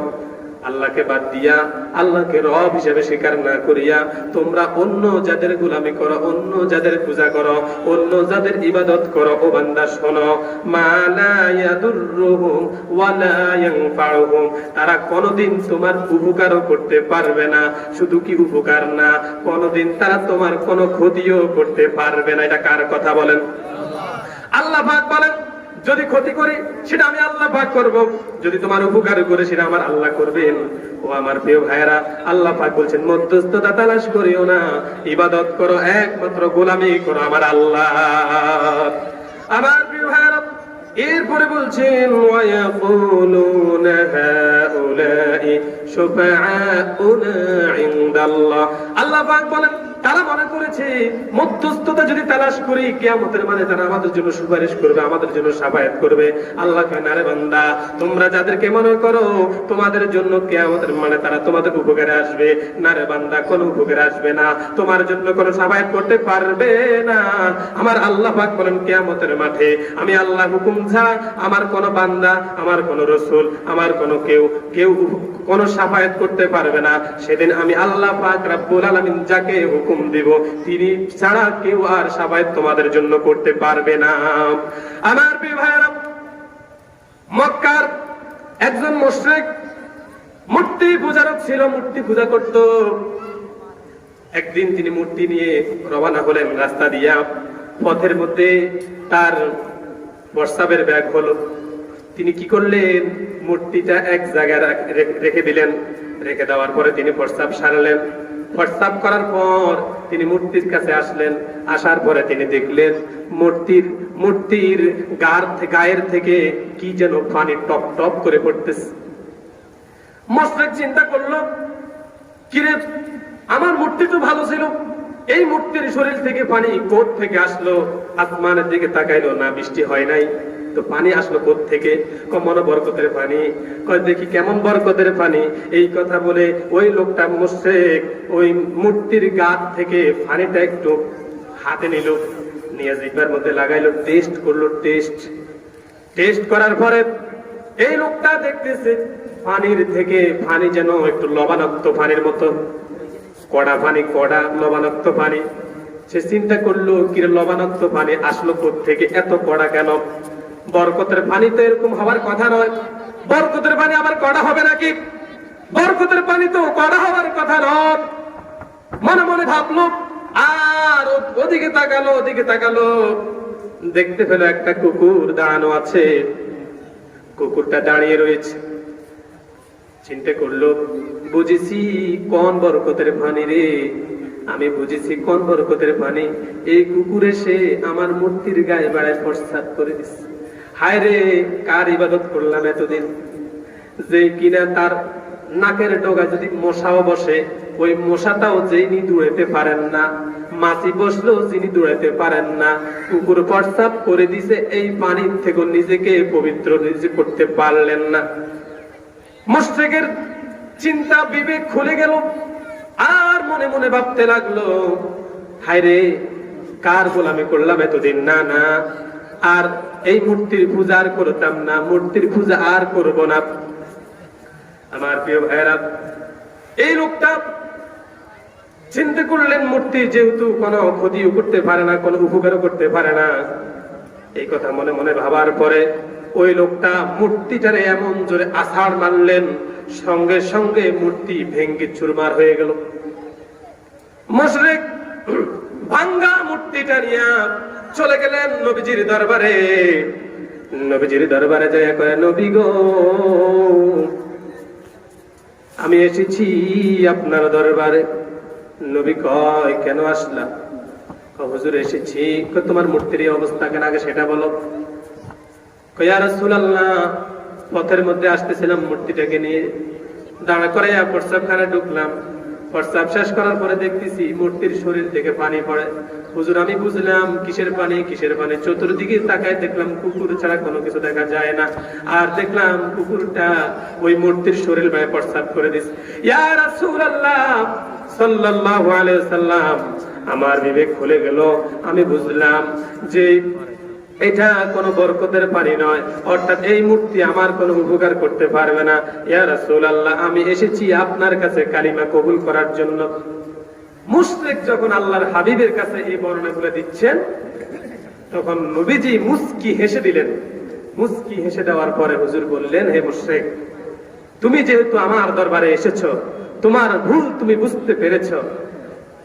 আল্লাহকে বাদ দিয়া, আল্লাহকে রব হিসেবে স্বীকার না করিয়া তোমরা অন্য যাদের গোলামি করো, অন্য যাদের পূজা করো, অন্য যাদের ইবাদত করো, ও বান্দা শোনো, মা লা ইয়াদুররুহুম ওয়া লা ইয়ানফাউহুম, তারা কোনদিন তোমার উপকারও করতে পারবে না। শুধু কি উপকার না, কোনদিন তারা তোমার কোনো ক্ষতিও করতে পারবে না। এটা কার কথা বলেন? আল্লাহ পাক বলেন, যদি ক্ষতি করি সেটা আমি আল্লাহ পাক করব, যদি তোমার উপকার করে সেটা আমার আল্লাহ করবেন। ও আমার প্রিয় ভাইরা, আল্লাহ পাক বলছেন, মধ্যস্থতা তালাশ করিও না, ইবাদত করো, একমাত্র গোলামি করো আমার আল্লাহ। আমার প্রিয় ভাইরা, এরপরে বলছেন, ওয়ায়াকুলুনা হাউলাই শুফাআউনা ইনদাল্লাহ। আল্লাহ পাক বলেন, তারা মনে করেছে মধ্যস্থতা যদি তালাশ করি কিয়ামতের মানে তারা আমাদের জন্য সুপারিশ করবে, আমাদের জন্য শাফায়াত করবে। আল্লাহ কয়, না রে বান্দা, তোমরা যাদেরকে মনে করো তোমাদের জন্য কিয়ামতের মানে তারা তোমাদের উপকারে আসবে, না রে বান্দা, কোনো উপকারে আসবে না, তোমার জন্য কোনো শাফায়াত করতে পারবে না। আমার আল্লাহ পাক বলেন, কিয়ামতের মাঠে আমি আল্লাহ হুকুম ছাড়া আমার কোনো বান্দা, আমার কোনো রাসূল, আমার কোনো কেউ কোনো শাফায়াত করতে পারবে না। সেদিন আমি আল্লাহ পাক রব্বুল আলামিন যাকে হুকুম দিব তিনি ছাড়া কেউ আর শাফায়াত তোমাদের জন্য করতে পারবে না। আমার প্রিয় ভাইরা, মক্কার একজন মুশরিক মূর্তি পূজারক ছিল, মূর্তি পূজা করত। একদিন তিনি মূর্তি নিয়ে রওনা হলেন রাস্তা দিয়া। পথের মধ্যে তার প্রস্রাবের ব্যাগ হলো। তিনি কি করলেন, মূর্তিটা এক জায়গায় রেখে দিলেন। রেখে দেওয়ার পরে তিনি প্রস্রাব সারলেন। প্রস্রাব করার পর তিনি মূর্তির কাছে আসলেন। আসার পরে তিনি দেখলেন মূর্তির গায়ের থেকে কি যেন পানি টপ টপ করে পড়তেছে। মুশরিক চিন্তা করলো, কিরে, আমার মূর্তি তো ভালো ছিল, এই মূর্তির শরীর থেকে পানি কোথা থেকে আসলো? আসমানের দিকে তাকাইলো, না বৃষ্টি হয় নাই, তো পানি আসলো কোথা থেকে? মনে বরকতের পানি। কয়, দেখি কেমন বরকতের পানি। এই কথা বলে ওই লোকটা মুশরিক ওই মূর্তির গা থেকে পানিটা একটু হাতে নিল, নিয়ে জিহ্বার মধ্যে লাগাইলো, টেস্ট করলো। টেস্ট করার পরে এই লোকটা দেখতেছে পানির থেকে পানি যেন একটু লবণাক্ত পানির মতো। কড়া পানি, কড়া লবণাক্ত পানি। সে চিন্তা করলো কি লবণাক্ত পানি আসলো থেকে, এত কড়া কেন? বরকতের পানি তো এরকম হওয়ার কথা নয়। বরকতের পানি আবার কড়া হবে নাকি? বরকতের পানি তো কড়া হওয়ার কথা নয়। মনে মনে ভাবলো, আর ওদিকে তাকালো, দেখতে পেল একটা কুকুর দাঁড়ানো আছে। কুকুরটা দাঁড়িয়ে রয়েছে। চিন্তা করলো, বুঝেছি কোন বরকতের পানি রে, আমি বুঝেছি কোন বরকতের পানি। এই কুকুর এসে আমার মূর্তির গায়ে বাড়ায় প্রস্তাব করে দিচ্ছে। হায় রে, কার ইবাদত করলাম এতদিন, যে কিনা তার নাকের ডগা যদি মশাও বসে, ওই মশাটাও যিনি দৌড়াতে পারেন না, মাছি বসলেও যিনি দৌড়াতে পারেন না, কুকুর প্রস্তাব করে দিছে, এই পানির থেকে নিজেকে পবিত্র নিজে করতে পারলেন না। মুশরিকের চিন্তা বিবেক খুলে গেল, আর মনে মনে ভাবতে লাগলো, হায় রে, কার গোলামি করলাম এতদিন, না না, আর এই মূর্তির পূজা আর করতাম না, মূর্তির পূজা আর করব না। আমার প্রিয় ভাইয়েরা, এই লোকটা চিন্তা করলেন, মূর্তি যেহেতু কোনো ক্ষতিও করতে পারে না, কোনো উপকারও করতে পারে না, এই কথা মনে মনে ভাবার পরে ওই লোকটা মূর্তিটারে এমন জোরে আছাড় মারলেন, সঙ্গে সঙ্গে মূর্তি ভেঙ্গে চুরমার হয়ে গেল। মুশরিক ভাঙ্গা মূর্তিটা নিয়ে চলে গেলেন নবীজির দরবারে। নবীজির দরবারে যায় কয়, নবী গো, আমি এসেছি আপনার দরবারে। নবী কয়, কেন আসলা? হুজুর এসেছি। তোমার মূর্তির এই অবস্থা কেন, আগে সেটা বলো। কয়, ইয়া রাসূলুল্লাহ, পথের মধ্যে আসতেছিলাম মূর্তিটাকে নিয়ে, দাঁড়া করাইয়া প্রস্রাবখানায় ঢুকলাম। প্রস্রাব শেষ করার পরে দেখতেছি মূর্তির শরীর থেকে পানি পড়ে। হুজুর, আমি বুঝলাম কিসের পানি, কিসের পানি। চতুর্দিকে তাকায় দেখলাম কুকুর ছাড়া কোনো কিছু দেখা যায় না, আর দেখলাম কুকুরটা ওই মূর্তির শরীর গায়ে প্রস্রাব করে দিচ্ছে। ইয়া রাসূলুল্লাহ সাল্লাল্লাহু আলাইহি ওয়াসাল্লাম, আমার বিবেক খুলে গেল, আমি বুঝলাম যে এটা কোনো বরকতের পানি নয়, অর্থাৎ এই মূর্তি আমার কোনো উপকার করতে পারবে না। ইয়া রাসূলুল্লাহ, আমি এসেছি আপনার কাছে কালিমা কবুল করার জন্য। মুশরিক যখন আল্লাহর হাবিবের কাছে এই বর্ণনাগুলো দিচ্ছেন, তখন নবীজি মুস্কি হেসে দিলেন। মুস্কি হেসে দেওয়ার পরে হুজুর বললেন, হে মুশরিক, তুমি যেহেতু আমার দরবারে এসেছো, তোমার ভুল তুমি বুঝতে পেরেছো।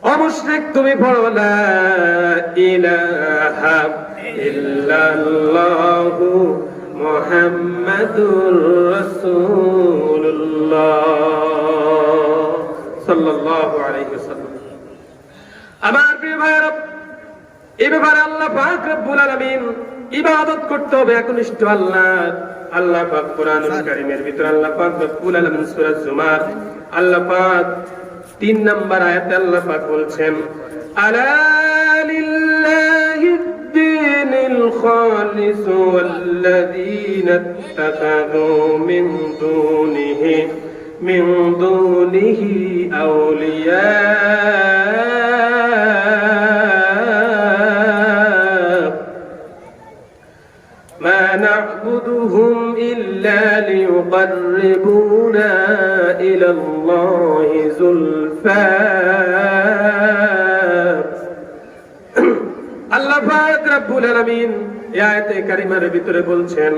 ও মুশরিক, তুমি পড়ো লা ইলাহা ইল্লাল্লাহু মুহাম্মাদুর রাসূলুল্লাহ সাল্লাল্লাহু আলাইহি ওয়াসাল্লাম। আমার প্রিয় ভাইরা, এই ব্যাপারে আল্লাহ পাক রব্বুল আলামিন ইবাদত করতে হবে একনিষ্ঠ আল্লাহর। আল্লাহ পাক কোরআনুল কারীমের ভিতর আল্লাহ পাক রব্বুল আলামিন সূরা জুমার আল্লাহ পাক 3 নম্বর আয়াতে আল্লাহ পাক বলছেন, আলা লিল্লাহিদ দীনিল খালিস ওয়াল্লাযীনা ইত্তাখাযু মিন দুনিহি আউলিয়া মা না'বুদুহুম ইল্লা লিয়ুকাররিবুনা ইলাল্লাহি যুলফা। আল্লাহ পাক রব্বুল আলামিন এই আয়াতে কারিমার ভিতরে বলছেন,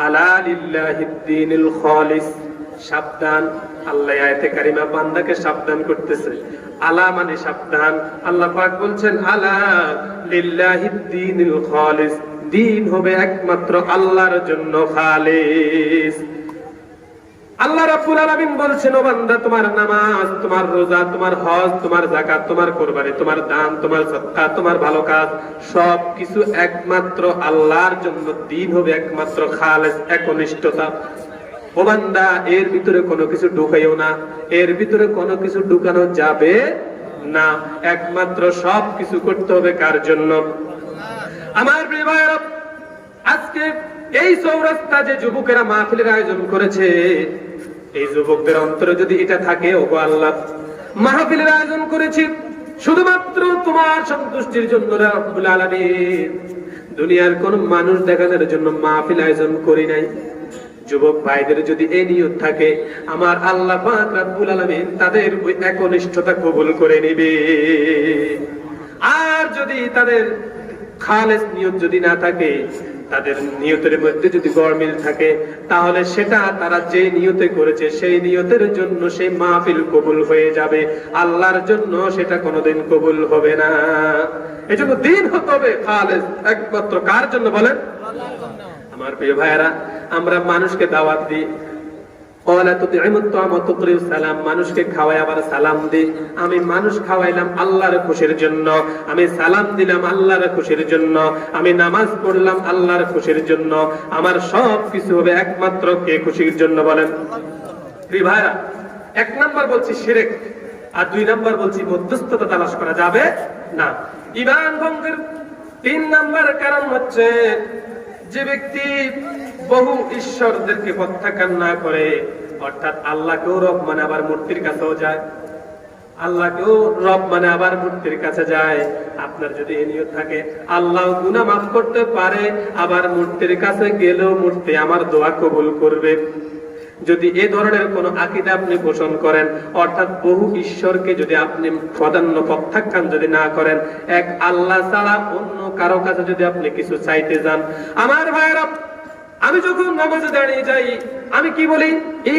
আলা লিল্লাহিদ দীনিল খালিস। সাবধান, আল্লাহ আয়াতে কারিমা বান্দাকে সাবধান করতেছে। আলা মানে সাবধান। আল্লাহ পাক বলছেন, আলা লিল্লাহিদ দীনিল খালিস, দিন হবে একমাত্র আল্লাহর জন্য খালিস। আল্লাহ রাব্বুল আলামিন বলছেন, ও বান্দা, তোমার নামাজ, তোমার রোজা, তোমার হজ, তোমার যাকাত, তোমার কুরবানি, তোমার দান, তোমার সাদকা, তোমার ভালো কাজ, সবকিছু একমাত্র আল্লাহর জন্য। দিন হবে একমাত্র খালিস, একনিষ্ঠতা। ও বান্দা, এর ভিতরে কোনো কিছু ঢুকাইও না, এর ভিতরে কোনো কিছু ঢুকানো যাবে না। একমাত্র সবকিছু করতে হবে কার জন্য? আমার প্রিয় ভাইরা, আজকে এই চৌরাস্তা যে যুবকেরা মাহফিলের আয়োজন করেছে, এই যুবকদের অন্তরে যদি এটা থাকে, ওগো আল্লাহ, মাহফিলের আয়োজন করেছি শুধুমাত্র তোমার সন্তুষ্টির জন্য রব্বুল আলামিন, দুনিয়ার কোন মানুষ দেখানোর জন্য মাহফিল আয়োজন করি নাই। যুবক ভাইদের যদি এই নিয়ত থাকে, আমার আল্লাহ পাক রব্বুল আলামিন তাদের ওই একনিষ্ঠতা কবুল করে নেবে। আর যদি তাদের খালেস নিয়ত যদি না থাকে, তাদের নিয়তের মধ্যে যদি গড়মিল থাকে, তাহলে সেটা তারা যে নিয়তে করেছে সেই নিয়তের জন্য সেই মাহফিল কবুল হয়ে যাবে, আল্লাহর জন্য সেটা কোনোদিন কবুল হবে না। এজন্য দিন হতে হবে খালেস একমাত্র কার জন্য বলেন? আমার প্রিয় ভাইয়েরা, আমরা মানুষকে দাওয়াত দিই, মানুষকে খাওয়াই আবার সালাম দিই। আমি মানুষ খাওয়াইলাম আল্লাহর খুশির জন্য, আমি সালাম দিলাম আল্লাহর খুশির জন্য, আমি নামাজ পড়লাম আল্লাহর খুশির জন্য। আমার সব কিছু হবে একমাত্র কে খুশির জন্য বলেন? প্রিয় ভাইরা, 1 নাম্বার বলছি শিরক, আর 2 নাম্বার বলছি মধ্যস্থতা তালাশ করা যাবে না। ঈমান ভঙ্গের 3 নাম্বার কারণ হচ্ছে যে ব্যক্তি বহু ঈশ্বরদেরকে প্রত্যাখ্যান না করে, অর্থাৎ আল্লাহকেও রব মানে আবার মূর্তির কাছেও যায়, আল্লাহকেও রব মানে আবার মূর্তির কাছে যায়। আপনার যদি এই নিয়ত থাকে আল্লাহ গুনাহ মাফ করতে পারে, আবার মূর্তির কাছে গেলেও মূর্তি আমার দোয়া কবুল করবে, যদি এ ধরনের কোন আকীদা আপনি পোষণ করেন, অর্থাৎ বহু ঈশ্বরকে যদি আপনি প্রাধান্য প্রত্যাখ্যান যদি না করেন, এক আল্লাহ ছাড়া অন্য কারো কাছে যদি আপনি কিছু চাইতে যান, আমার ভাইরা, আমি যখন নামাজে দাঁড়িয়ে যাই আমি কি বলি?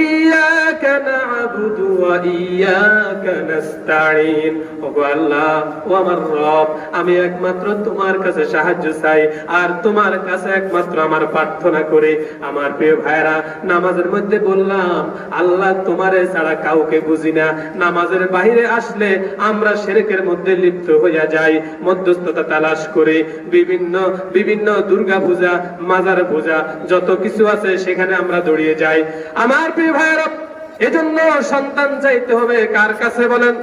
ইয়াকা না'বুদু ওয়া ইয়াকা নাস্তাঈন। ওগো আল্লাহ, ও আমার রব, আমি একমাত্র তোমার কাছে সাহায্য চাই আর তোমার কাছে একমাত্র আমার প্রার্থনা করি। আমার প্রিয় ভাইরা, নামাজের মধ্যে বললাম আল্লাহ তোমারে ছাড়া কাউকে বুঝি না। নামাজের বাইরে আসলে আমরা শিরকের মধ্যে লিপ্ত হইয়া যাই, মধ্যস্থতা তালাশ করে বিভিন্ন বিভিন্ন দুর্গা পূজা, মাজার পূজা, যত কিছু আছে সেখানে আমরা দৌড়িয়ে যাই। আমার প্রিয় ভাইরা, এজন্য সন্তান চাইতে হবে কার কাছে বলেন?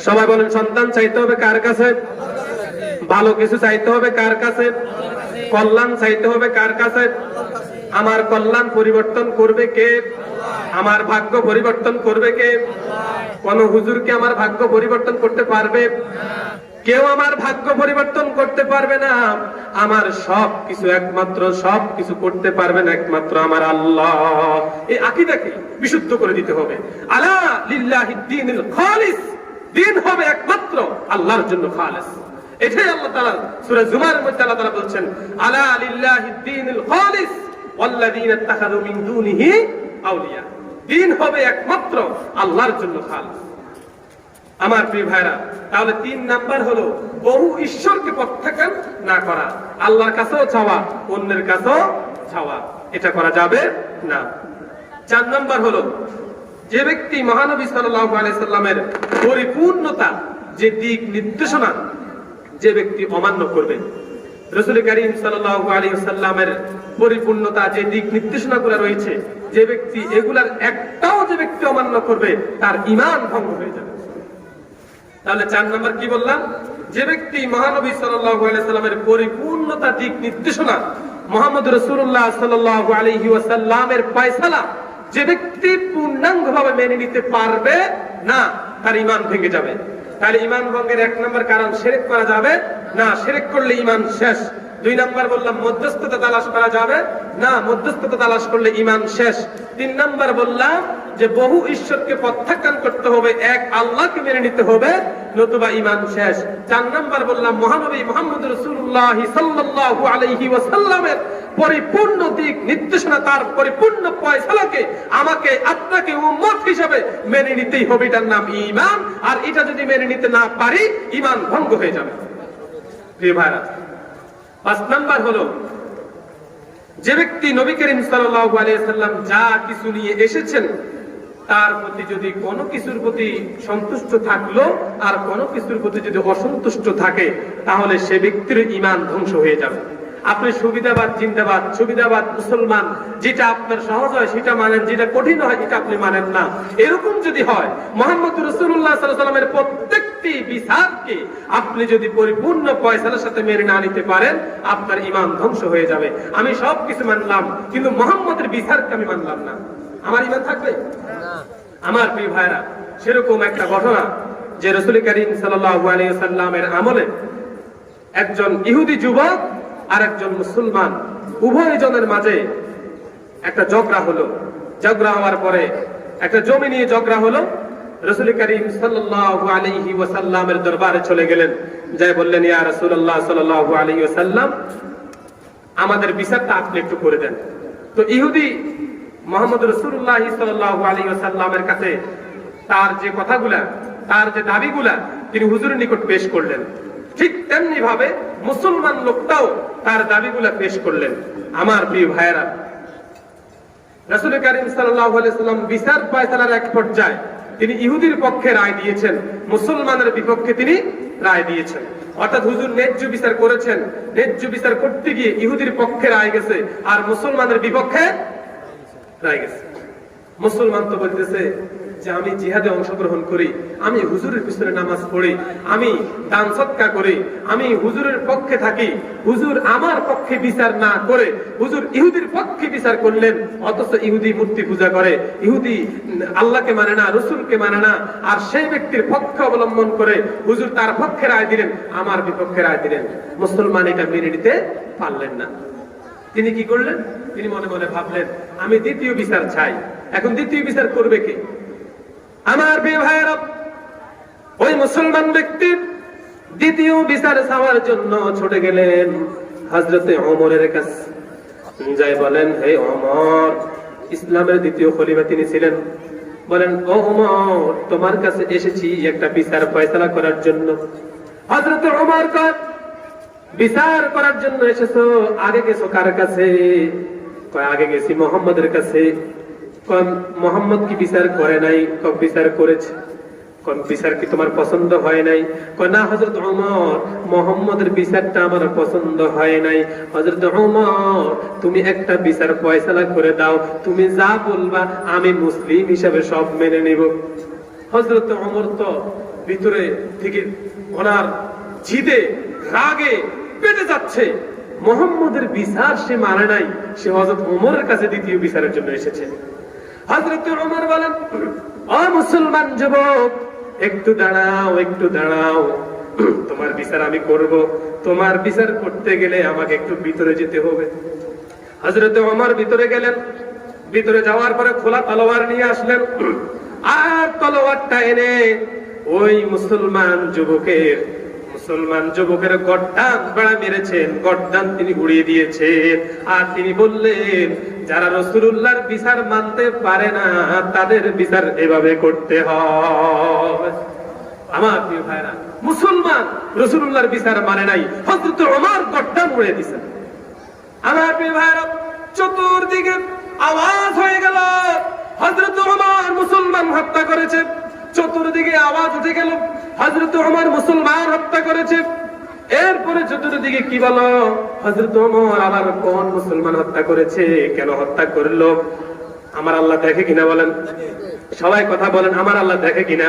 সবাই বলেন, সন্তান চাইতে হবে কার কাছে? ভালো কিছু চাইতে হবে কার কাছে? কল্যাণ চাইতে হবে কার কাছে? আমার কল্যাণ পরিবর্তন করবে কে? আমার ভাগ্য পরিবর্তন করবে কে? কোন হুজুর কি আমার ভাগ্য পরিবর্তন করতে পারবে? কেউ আমার ভাগ্য পরিবর্তন করতে পারবে না। আমার সব কিছু একমাত্র সব কিছু করতে পারবেন একমাত্র আমার আল্লাহ। এই আকীদাকে বিশুদ্ধ করে দিতে হবে। আলা লিল্লাহিদ দীনুল খালিস, দিন হবে একমাত্র আল্লাহর জন্য খালিস। এটাই আল্লাহ তাআলা সূরা জুমারের মধ্যে আল্লাহ তাআলা বলছেন, আলা লিল্লাহিদ দীনুল খালিস ওয়াল্লাযীনা ইত্তাখাযু মিন দুনিহি আউলিয়া। দিন হবে একমাত্র আল্লাহর জন্য খালিস। আমার প্রিয় ভাইরা, তাহলে 3 নাম্বার হলো বহু ঈশ্বরকে প্রত্যাখ্যান না করা, আল্লাহর কাছেও চাওয়া, অন্যের কাছেও চাওয়া, এটা করা যাবে না। 4 নাম্বার হলো যে ব্যক্তি মহানবী সাল্লাল্লাহু আলাইহি সাল্লামের পরিপূর্ণতা যে দিক নির্দেশনা যে ব্যক্তি অমান্য করবে, রাসূল করিম সাল্লাল্লাহু আলাইহি সাল্লামের পরিপূর্ণতা যে দিক নির্দেশনাগুলো রয়েছে, যে ব্যক্তি এগুলার একটাও যে ব্যক্তি অমান্য করবে তার ঈমান ভঙ্গ হয়ে যাবে। তাহলে 4 নাম্বার কি বললাম? যে ব্যক্তি মহানবী সাল্লাল্লাহু আলাইহি সাল্লামের পরিপূর্ণতা দিক নির্দেশনা, মুহাম্মদ রাসূলুল্লাহ সাল্লাল্লাহু আলাইহি ওয়াসাল্লামের ফয়সালা যে ব্যক্তি পূর্ণাঙ্গভাবে মেনে নিতে পারবে না, তার ঈমান ভেঙে যাবে। তাহলে ঈমান ভঙ্গের 1 নাম্বার কারণ শিরক করা যাবে না, শিরক করলে ঈমান শেষ। 2 নাম্বার বললাম মধ্যস্থতা তালাশ করা যাবে না, মধ্যস্থতা তালাশ করলে ঈমান শেষ। 3 নাম্বার বললাম যে বহু ঈশ্বরকে প্রত্যাখ্যান করতে হবে, এক আল্লাহকে মেনে নিতে হবে, নতুবা ঈমান শেষ। 4 নাম্বার বললাম মহানবী মুহাম্মদ রাসূলুল্লাহ সাল্লাল্লাহু আলাইহি ওয়াসাল্লামের পরিপূর্ণ দিক নির্দেশনা, তার পরিপূর্ণ ফয়সালাকে আমাকে আপনাকে উম্মত হিসেবে মেনে নিতেই হবে, এটার নাম ঈমান। আর এটা যদি মেনে নিতে না পারি ঈমান ভঙ্গ হয়ে যাবে। প্রিয় ভাইরা, 5 নাম্বার হলো যে ব্যক্তি নবী করিম সাল্লাল্লাহু আলাইহি সাল্লাম যা কিছু নিয়ে এসেছেন তার প্রতি যদি কোনো কিছুর প্রতি সন্তুষ্ট থাকলো আর কোনো কিছুর প্রতি যদি অসন্তুষ্ট থাকে, তাহলে সে ব্যক্তির ঈমান ধ্বংস হয়ে যাবে। আপনি সুবিধাবাদ জিন্দাবাদ, সুবিধাবাদ মুসলমান, যেটা আপনার সহজ হয় সেটা মানেন, যেটা কঠিন হয় এটা আপনি মানেন না, এরকম যদি হয়, মুহাম্মদ রাসূলুল্লাহ সাল্লাল্লাহু আলাইহি ওয়াসাল্লামের প্রত্যেকটি বিচারকে আপনি যদি পরিপূর্ণ ফয়সালার সাথে মেনে না নিতে পারেন, আপনার ঈমান ধ্বংস হয়ে যাবে। আমি সব কিছু মানলাম কিন্তু মুহাম্মদের বিচারকে আমি মানলাম না, আমার ঈমান থাকবে না। আমার প্রিয় ভাইরা, সেরকম একটা ঘটনা যে রাসূল করিম সাল্লাল্লাহু আলাইহি ওয়াসাল্লামের আমলে একজন ইহুদি যুবক আর একজন মুসলমান, উভয় জনের মাঝে একটা ঝগড়া হলো। ঝগড়া হওয়ার পরে একটা জমি নিয়ে ঝগড়া হলো। রাসূল করিম সাল্লাল্লাহু আলাইহি ওয়াসাল্লামের দরবারে চলে গেলেন, যাই বললেন, ইয়া রাসূলুল্লাহ সাল্লাল্লাহু আলাইহি ওয়াসাল্লাম, আমাদের বিচারটা আপনি একটু করে দেন। তো ইহুদি মুহাম্মদ রাসূলুল্লাহ সাল্লাল্লাহু আলাইহি ওয়াসাল্লামের কাছে তার যে কথাগুলা, তার যে দাবিগুলা তিনি হুজুরের নিকট পেশ করলেন। ঠিক তেমনি ভাবে মুসলমান লোকটাও তার দাবিগুলা পেশ করলেন। আমার প্রিয় ভাইয়েরা, রাসূল করিম সাল্লাল্লাহু আলাইহি ওয়াসাল্লাম বিচার ফয়সালার এক পর্যায়ে তিনি ইহুদির পক্ষে রায় দিয়েছেন, মুসলমানের বিপক্ষে তিনি রায় দিয়েছেন। অর্থাৎ হুজুর ন্যায্য বিচার করেছেন, ন্যায্য বিচার করতে গিয়ে ইহুদির পক্ষে রায় গেছে আর মুসলমানের বিপক্ষে রায় গেছে। মুসলমান তো বলতেছে যে আমি জিহাদে অংশগ্রহণ করি, আমি হুজুরের পিছনে নামাজ পড়ি, আমি দান সদকা করি, আমি হুজুরের পক্ষে থাকি, হুজুর আমার পক্ষে বিচার না করে হুজুর ইহুদির পক্ষে বিচার করলেন। অথচ ইহুদি মূর্তি পূজা করে, ইহুদি আল্লাহকে মানে না, রসুলকে মানে না, আর সেই ব্যক্তির পক্ষে অবলম্বন করে হুজুর তার পক্ষে রায় দিলেন, আমার বিপক্ষে রায় দিলেন। মুসলমান এটা মেনে নিতে পারলেন না। তিনি কি করলেন? তিনি মনে মনে ভাবলেন, আমি দ্বিতীয় বিচার চাই। এখন দ্বিতীয় বিচার করবে কে? আমার প্রিয় ভাইয়েরা, ওই মুসলমান ব্যক্তি দ্বিতীয় বিচার চাওয়ার জন্য ছুটে গেলেন হযরতে ওমরের কাছে। যাই বলেন, হে ওমর, ইসলামের দ্বিতীয় খলিফা তিনি ছিলেন, বলেন, ও ওমর, তোমার কাছে এসেছি একটা বিচার ফয়সালা করার জন্য। হযরতে ওমর কয়, বিচার করার জন্য এসেছো? আগে গেছো কার কাছে? কয়, আগে গেছি মুহাম্মদের কাছে। মুহাম্মদ কি বিচার করে নাই? বিচার করেছে। কোন বিচার কি তোমার পছন্দ হয় নাই? কয়, না হযরত ওমর, মুহাম্মদের বিচারটা আমার পছন্দ হয় নাই। হযরত ওমর, তুমি একটা বিচার ফয়সালা করে দাও, তুমি যা বলবা আমি মুসলিম হিসাবে সব মেনে নিব। হযরত ওমর তো ভিতরে থেকে ওনার জিদে রাগে পেটে যাচ্ছে। মুহাম্মদের বিচার সে মানে নাই, সে হযরত ওমরের কাছে দ্বিতীয় বিচারের জন্য এসেছে। হযরত ওমর বলেন, ও মুসলমান যুবক, একটু দাঁড়াও, একটু দাঁড়াও, তোমার বিচার আমি করব। তোমার বিচার করতে গেলে আমাকে একটু ভিতরে যেতে হবে। হযরত ওমর ভিতরে গেলেন। ভিতরে যাওয়ার পরে খোলা তলোয়ার নিয়ে আসলেন, আর তলোয়ারটা এনে ওই মুসলমান যুবকের গর্দান বেড়া মেরেছেন, গর্দান তিনি উড়িয়ে দিয়েছেন। আর তিনি বললেন, যারা রাসূলুল্লাহর বিচার মানতে পারে না তাদের বিচার এভাবে করতে হয়। আমার প্রিয় ভাইরা, মুসলমান রাসূলুল্লাহর বিচার মানে নাই, হযরত ওমর গর্দান উড়িয়ে দিয়েছেন। আমার প্রিয় ভাইরা, চতুর্দিকে আওয়াজ হয়ে গেল, হযরত ওমর মুসলমান হত্যা করেছে। চতুর্দিকে আওয়াজ উঠে গেল, হযরত ওমর মুসলমান হত্যা করেছে। এরপরে চতুর্দিকে কি বলো, হযরত ওমর আবার কোন মুসলমান হত্যা করেছে, কেন হত্যা করলো? আমার আল্লাহ দেখে কিনা বলেন? সবাই কথা বলেন, আমার আল্লাহ দেখে কিনা?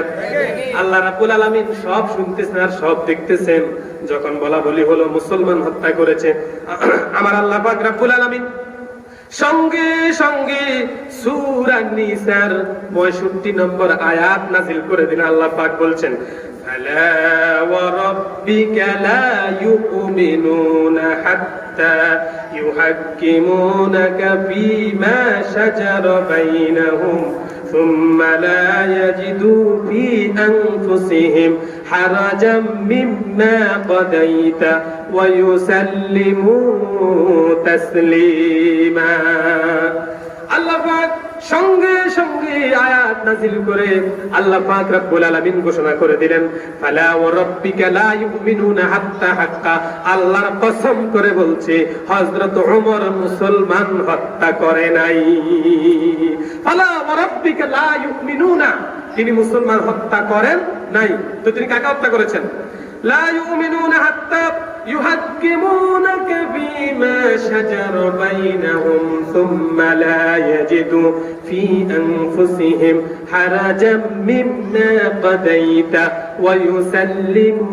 আল্লাহ রাব্বুল আলামিন সব শুনতেছেন আর সব দেখতেছেন। যখন বলা বলি হলো মুসলমান হত্যা করেছে, আমার আল্লাহ পাক রাব্বুল আলামিন সঙ্গে সঙ্গে সূরা নিসার 65 নম্বর আয়াত নাযিল করে দিন। আল্লাহ পাক বলছেন, ফালা ওয়া রাব্বিকা লা ইউমিনুনা হাত্তা ইউহাক্কিমুনাকা ফীমা শাজারা বাইনাহুম সুম্মা লা ইয়াজিদু ফী আনফুসিহিম হারাজাম মিম্মা কাদাইতা ওয়া ইউসাল্লিমু তাসলিমা। আল্লাহ পাক সঙ্গে সঙ্গে আয়াত নাযিল করে আল্লাহ পাক রব্বুল আলামিন ঘোষণা করে দিলেন, ফালা ওয়া রাব্বিকা লা ইউমিনুনা হাত্তা হাক্কা। আল্লাহর কসম করে বলছে, হযরত ওমর মুসলমান হত্যা করে নাই। ফালা ওয়া রাব্বিকা লা ইউমিনুনা, তিনি মুসলমান হত্যা করেন নাই। তো তিনি কাকে হত্যা করেছেন? লা ইউমিনুনা হাত্তা ইউহাক্কিমুনাকা ফীমা শাজারা বাইনাহুম সুম্মা লা ইয়াজিদু ফী আনফুসিহিম হারাজাম মিম্মা কাদাইতা ওয়া ইউসাল্লিমু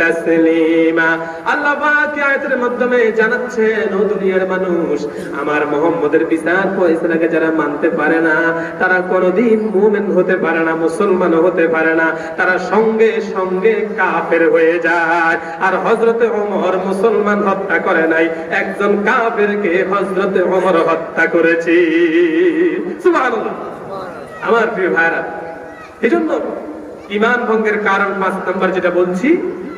তাসলিমা। আল্লাহ পাক আয়াতের মাধ্যমে জানাচ্ছেন, ও দুনিয়ার মানুষ, আমার মুহাম্মদের বিচার ফয়সালাকে যারা মানতে পারে না তারা কোনোদিন মুমিন হতে পারে না, মুসলমান হতে পারে না, তারা সঙ্গে সঙ্গে কাফের হয়ে যায়। আর হযরতে ওমর মুসলমান হত্যা করে নাই, একজন কাফেরকে হযরত ওমর হত্যা করেছে। সুবহানাল্লাহ। আমার প্রিয় ভাইরা, এজন্য ঈমান ভঙ্গের কারণ 5 নম্বর যেটা বলছি,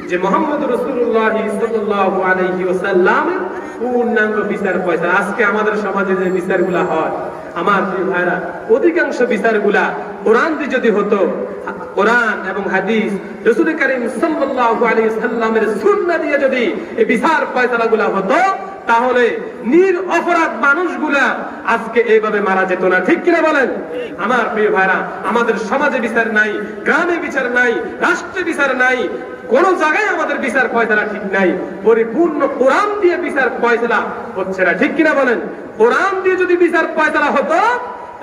যে মুহাম্মদ রাসূলুল্লাহ সাল্লাল্লাহু আলাইহি ওয়াসাল্লামের পূর্ণাঙ্গ বিচার পয়সা। আজকে আমাদের সমাজে যে বিচারগুলা হয়, আমার প্রিয় ভাইরা, অধিকাংশ বিচারগুলা কোরআন দিয়ে যদি হতো, কোরআন এবং হাদিস রাসূল করিম সাল্লাল্লাহু আলাইহি ওয়াসাল্লামের সুন্নাহ দিয়ে যদি এই বিচার পয়সাগুলা হতো, তাহলে নিরপরাধ মানুষগুলা আজকে এইভাবে মারা যেত না। ঠিক কিনা বলেন? আমার প্রিয় ভাইরা, আমাদের সমাজে বিচার নাই, গ্রামে বিচার নাই, রাষ্ট্রে বিচার নাই, কোন জায়গায় আমাদের বিচার ফয়সালা ঠিক নাই। পরিপূর্ণ কোরআন দিয়ে বিচার ফয়সালা হচ্ছে না। ঠিক কিনা বলেন? কোরআন দিয়ে যদি বিচার ফয়সালা হতো,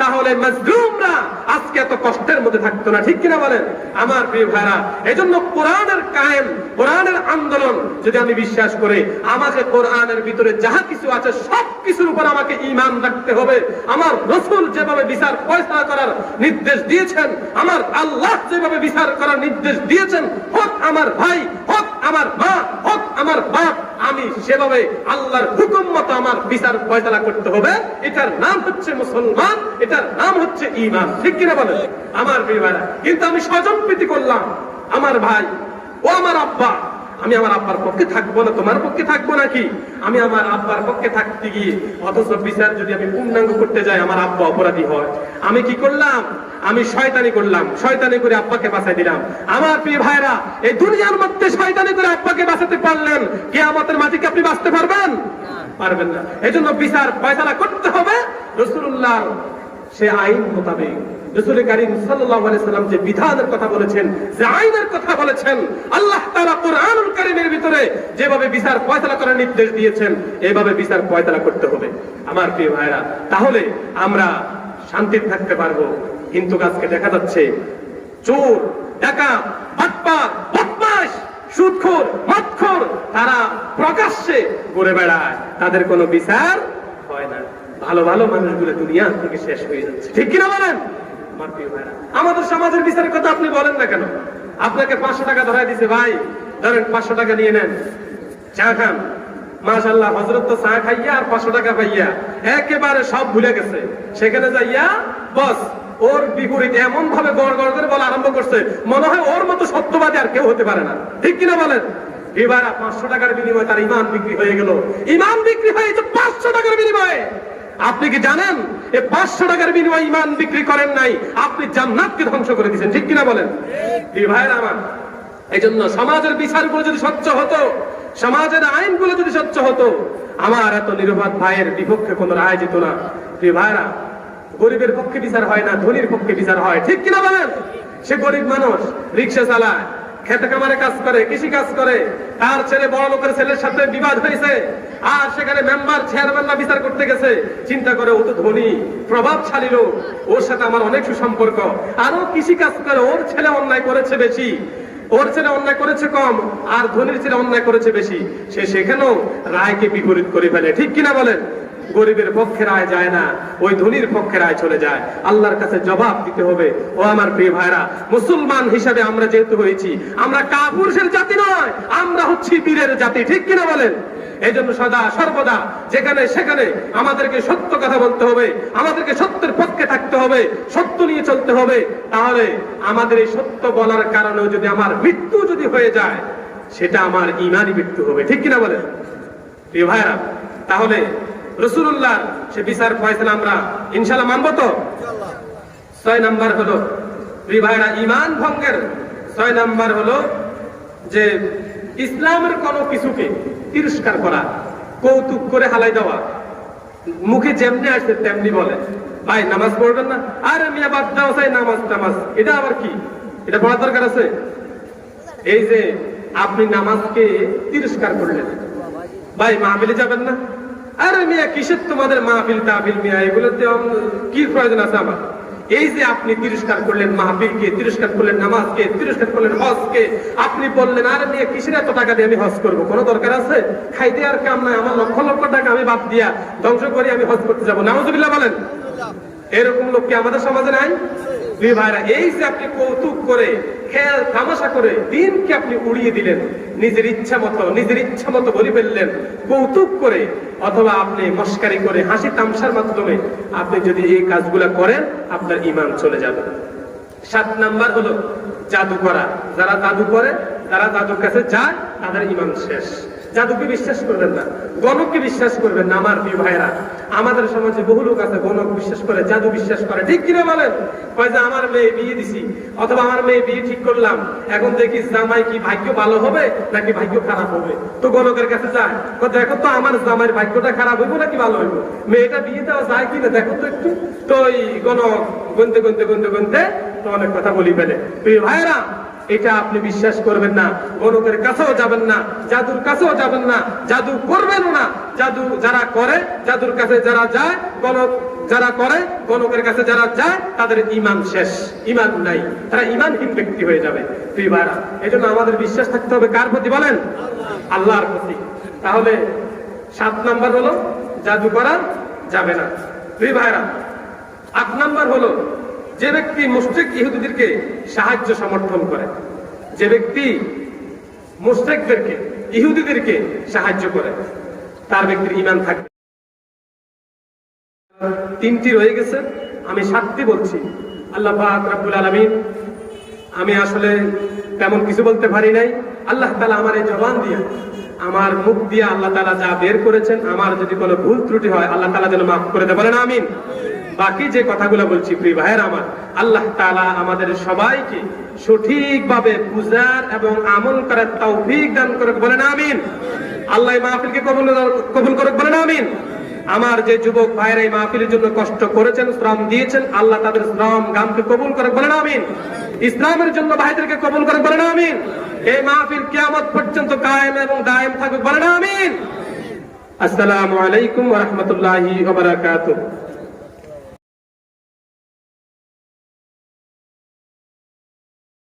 তাহলে মাজলুমরা আজকে এত কষ্টের মধ্যে থাকতো না। ঠিক কিনা বলেন? আমার প্রিয় ভাইরা, এজন্য কোরআনের কায়েম, কোরআনের আন্দোলন যদি আমি বিশ্বাস করি, আমাকে কোরআনের ভিতরে যাহা কিছু আছে সব কিছুর উপর আমাকে ঈমান রাখতে হবে। আমার রাসূল যেভাবে বিচার ফয়সালা করার নির্দেশ দিয়েছেন, আমার আল্লাহ যেভাবে বিচার করার নির্দেশ দিয়েছেন, হোক আমার ভাই, হোক আমার মা, হোক আমার বাপ, আমি সেভাবে আল্লাহর হুকুম মতো আমার বিচার ফয়সালা করতে হবে। এটার নাম হচ্ছে মুসলমান, এটার নাম হচ্ছে ঈমান। ঠিক কিনা বলেন? আমার প্রিয় ভাইরা, কিন্তু আমি স্বজনপ্রীতি করলাম, আমার ভাই ও আমার আব্বা, আমি আমার আব্বার পক্ষে থাকবো না, তোমার পক্ষে থাকবো নাকি? আমি আমার আব্বার পক্ষে থাকতে গিয়ে অথচ বিচার যদি আমি পূর্ণাঙ্গ করতে যাই, আমার আব্বা অপরাধী হয়। আমি কি করলাম? আমি শয়তানি করলাম, শয়তানি করে আব্বাকে বাঁচাই দিলাম। আমার প্রিয় ভাইরা, এই দুনিয়ার মধ্যে শয়তানি করে আব্বাকে বাঁচাতে পারলেন, কিয়ামতের মাটিকে আপনি বাঁচতে পারবেন? পারবেন না। এজন্য বিচার ফয়সালা করতে হবে রাসূলুল্লাহ সে আইন মোতাবেক। রাসূল করিম সাল্লাল্লাহু আলাইহি সাল্লাম যে বিধানের কথা বলেছেন, যে আইনের কথা বলেছেন, আল্লাহ তাআলা কোরআনুল কারীমের ভিতরে যেভাবে বিচার ফয়সালা করার নির্দেশ দিয়েছেন, এইভাবে বিচার ফয়সালা করতে হবে। আমার প্রিয় ভাইরা, তাহলে আমরা শান্তিতে থাকতে পারবো। কিন্তু আজকে দেখা যাচ্ছে চোর, ডাকাত, বাটপার, বদমাশ, সুদখোর, মদখোর, তারা প্রকাশ্যে ঘুরে বেড়ায়, তাদের কোনো বিচার হয় না। ভালো ভালো মানুষগুলো দুনিয়া থেকে শেষ হয়ে যাচ্ছে। ঠিক কিনা বলেন? আমার প্রিয় ভাইরা, আমাদের সমাজের বিচারের কথা আপনি বলেন না কেন? আপনাকে 500 টাকা ধরাই দিছে, ভাই ধরেন 500 টাকা নিয়ে নেন, চা খান। মাশাআল্লাহ, হযরত তো চা খাইয়া আর 500 টাকা পাইয়া একেবারে সব ভুলে গেছে। সেখানে যাইয়া বস ওর বিপরীত এমন ভাবে গড় গড় করে বলা আরম্ভ করছে, মনে হয় ওর মতো সত্যবাদী আর কেউ হতে পারে না। ঠিক কিনা বলেন? এবার 500 টাকার বিনিময়ে তার ঈমান বিক্রি হয়ে গেল। ঈমান বিক্রি হয়েছে 500 টাকার বিনিময়ে। আপনি কি জানেন, এই 500 টাকার বিনিময়ে ঈমান বিক্রি করেন নাই, আপনি জান্নাতকে ধ্বংস করে দিয়েছেন। ঠিক কিনা বলেন? এই ভাইরা আমার, এই জন্য সমাজের বিচারগুলো যদি স্বচ্ছ হতো, সমাজের আইনগুলো যদি স্বচ্ছ হতো, আমার এত নিরপরাধ ভাইয়ের বিপক্ষে কোনো রায় যেত না। এই ভাইরা, গরিবের পক্ষে বিচার হয় না, ধনীর পক্ষে বিচার হয়। ঠিক কিনা বলেন? সে গরিব মানুষ, রিক্সা চালায়, খেতে কামারে কাজ করে, কৃষি কাজ করে, তার ছেলে বড় লোকের ছেলের সাথে বিবাদ হয়েছে, আর সেখানে মেম্বার চেয়ারম্যানরা বিচার করতে গেছে, চিন্তা করে ও তো ধনী প্রভাবশালী লোক, ওর সাথে আমার অনেক সুসম্পর্ক, আরো কৃষি কাজ করে, ওর ছেলে অন্যায় করেছে বেশি, ওর ছেলে অন্যায় করেছে কম, আর ধনীর ছেলে অন্যায় করেছে বেশি, সে সেখানেও রায়কে বিপরীত করে ফেলে। ঠিক কিনা বলেন? গরিবের পক্ষে রায় যায় না, ওই ধনীর পক্ষে রায় চলে যায়। আল্লাহর কাছে জবাব দিতে হবে। ও আমার প্রিয় ভাইরা, মুসলমান হিসাবে আমরা যেহেতু হয়েছি, আমরা কাপুরুষের জাতি নয়, আমরা হচ্ছি বীরের জাতি। ঠিক কিনা বলেন? এই জন্য সদা সর্বদা যেখানে সেখানে আমাদেরকে সত্য কথা বলতে হবে, আমাদেরকে সত্যের পক্ষে থাকতে হবে, সত্য নিয়ে চলতে হবে। তাহলে আমাদের এই সত্য বলার কারণেও যদি আমার মৃত্যু যদি হয়ে যায়, সেটা আমার ঈমানি মৃত্যু হবে। ঠিক কিনা বলেন? প্রিয় ভাইরা, তাহলে রাসূলুল্লাহ সে বিচার ফয়সালা আমরা ইনশাআল্লাহ মানব তো? 6 নাম্বার হলো, প্রিয় ভাইরা, ঈমান ভঙ্গের 6 নাম্বার হলো যে ইসলামের কোনো কিছুকে তিরস্কার করা, কৌতুক করে হালাই দেওয়া, মুখে যেমনি আসছে তেমনি বলে, ভাই নামাজ পড়বেন না, আরে মিয়া বাদ দাও, চাই নামাজ টামাজ, এটা আবার কি? এটা পড়ার দরকার আছে? এই যে আপনি নামাজকে তিরস্কার করলেন, ভাই মাহফিলে যাবেন না, আরে মিয়া কিসের তোমাদের মাহফিল তাহফিল, মিয়া এগুলোতে কি প্রয়োজন আছে আমার? এই যে আপনি তিরস্কার করলেন মাহফিলকে, তিরস্কার করলেন নামাজকে, তিরস্কার করলেন হজকে, আপনি বললেন আরে মিয়া কিসের এত টাকা দিয়ে আমি হজ করবো? কোনো দরকার আছে? খাইতে আর কাম নাই, আমার লক্ষ লক্ষ টাকা আমি বাদ দিয়া ধ্বংস করি আমি হজ করতে যাবো। নাউজুবিল্লাহ বলেন। এরকম লোক কি আমাদের সমাজে নাই? প্রিয় ভাইরা, এই যে আপনি কৌতুক করে, খেয়াল তামাশা করে দিনকে আপনি উড়িয়ে দিলেন, নিজের ইচ্ছা মতো বলে ফেললেন কৌতুক করে, অথবা আপনি মস্কারি করে হাসি তামসার মাধ্যমে আপনি যদি এই কাজগুলা করেন, আপনার ঈমান চলে যাবে। 7 নাম্বার হলো জাদু করা। যারা জাদু করে, যারা জাদুর কাছে যায়, তাদের ঈমান শেষ। জাদুকে বিশ্বাস করবেন না, গণককে বিশ্বাস করবেন না। আমার প্রিয় ভাইরা, আমাদের সমাজে বহু লোক আছে গণক বিশ্বাস করে, জাদু বিশ্বাস করে। ঠিক কিনা বলেন? কয় যে আমার মেয়ে বিয়ে দিছি, অথবা আমার মেয়ে বিয়ে ঠিক করলাম, এখন দেখি জামাই কি ভাগ্য ভালো হবে নাকি ভাগ্য খারাপ হবে, তো গণকের কাছে যায়। দেখো তো আমার জামাইয়ের ভাগ্যটা খারাপ হইব নাকি ভালো হইব, মেয়েটা বিয়ে দেওয়া যায় কিনা দেখো তো একটু। তো ওই গণক গুনতে তো অনেক কথা বলি ফেলে। প্রিয় ভাইরা, এটা আপনি বিশ্বাস করবেন না। গণকের কাছেও যাবেন না, জাদুর কাছেও যাবেন না, জাদু করবেন না। জাদু যারা করে, জাদুর কাছে যারা যায়, গণক যারা করে, গণকের কাছে যারা যায়, তাদের ঈমান শেষ, ঈমান নাই, তারা ঈমানহীন ব্যক্তি হয়ে যাবে। প্রিয় ভাইরা, এজন্য আমাদের বিশ্বাস থাকতে হবে কার প্রতি বলেন? আল্লাহর প্রতি। তাহলে 7 নাম্বার হলো জাদু করা যাবে না। প্রিয় ভাইরা, 8 নাম্বার হলো যে ব্যক্তি মুশরিক ইহুদিদেরকে সাহায্য সমর্থন করে, যে ব্যক্তি মুশরিকদেরকে, ইহুদিদেরকে সাহায্য করে, তার ব্যক্তির ঈমান থাকবে। 3টি রয়ে গেছে, আমি 7টি বলছি। আল্লাহ পাক রব্বুল আলামিন, আমি আসলে তেমন কিছু বলতে পারি নাই। আল্লাহ তাআলা আমার এই জবান দিয়ে, আমার মুখ দিয়ে আল্লাহ তাআলা যা বের করেছেন, আমার যদি কোনো ভুল ত্রুটি হয় আল্লাহ তাআলা যেন মাফ করে দেন, বলেন আমিন। বাকি যে কথাগুলো বলছি, প্রিয় ভাইয়ের আমার, আল্লাহ তাআলা আমাদের সবাইকে সঠিকভাবে বুঝার এবং আমল করার তৌফিক দান করে, বলেন আমিন। আল্লাহ এই মাহফিলকে কবুল করুক, বলেন আমিন। আমার যে যুবক ভাইয়েরা এই মাহফিলের জন্য কষ্ট করেছেন, শ্রম দিয়েছেন, আল্লাহ তাদের শ্রম গামকে কবুল করুক, বলেন আমিন। ইসলামের জন্য ভাইদেরকে কবুল করুক, বলেন আমিন। এই মাহফিল কিয়ামত পর্যন্ত কায়েম এবং দায়েম থাকুক, বলেন আমিন। আসসালামু আলাইকুম ওয়া রাহমাতুল্লাহি ওয়া বারাকাতুহু।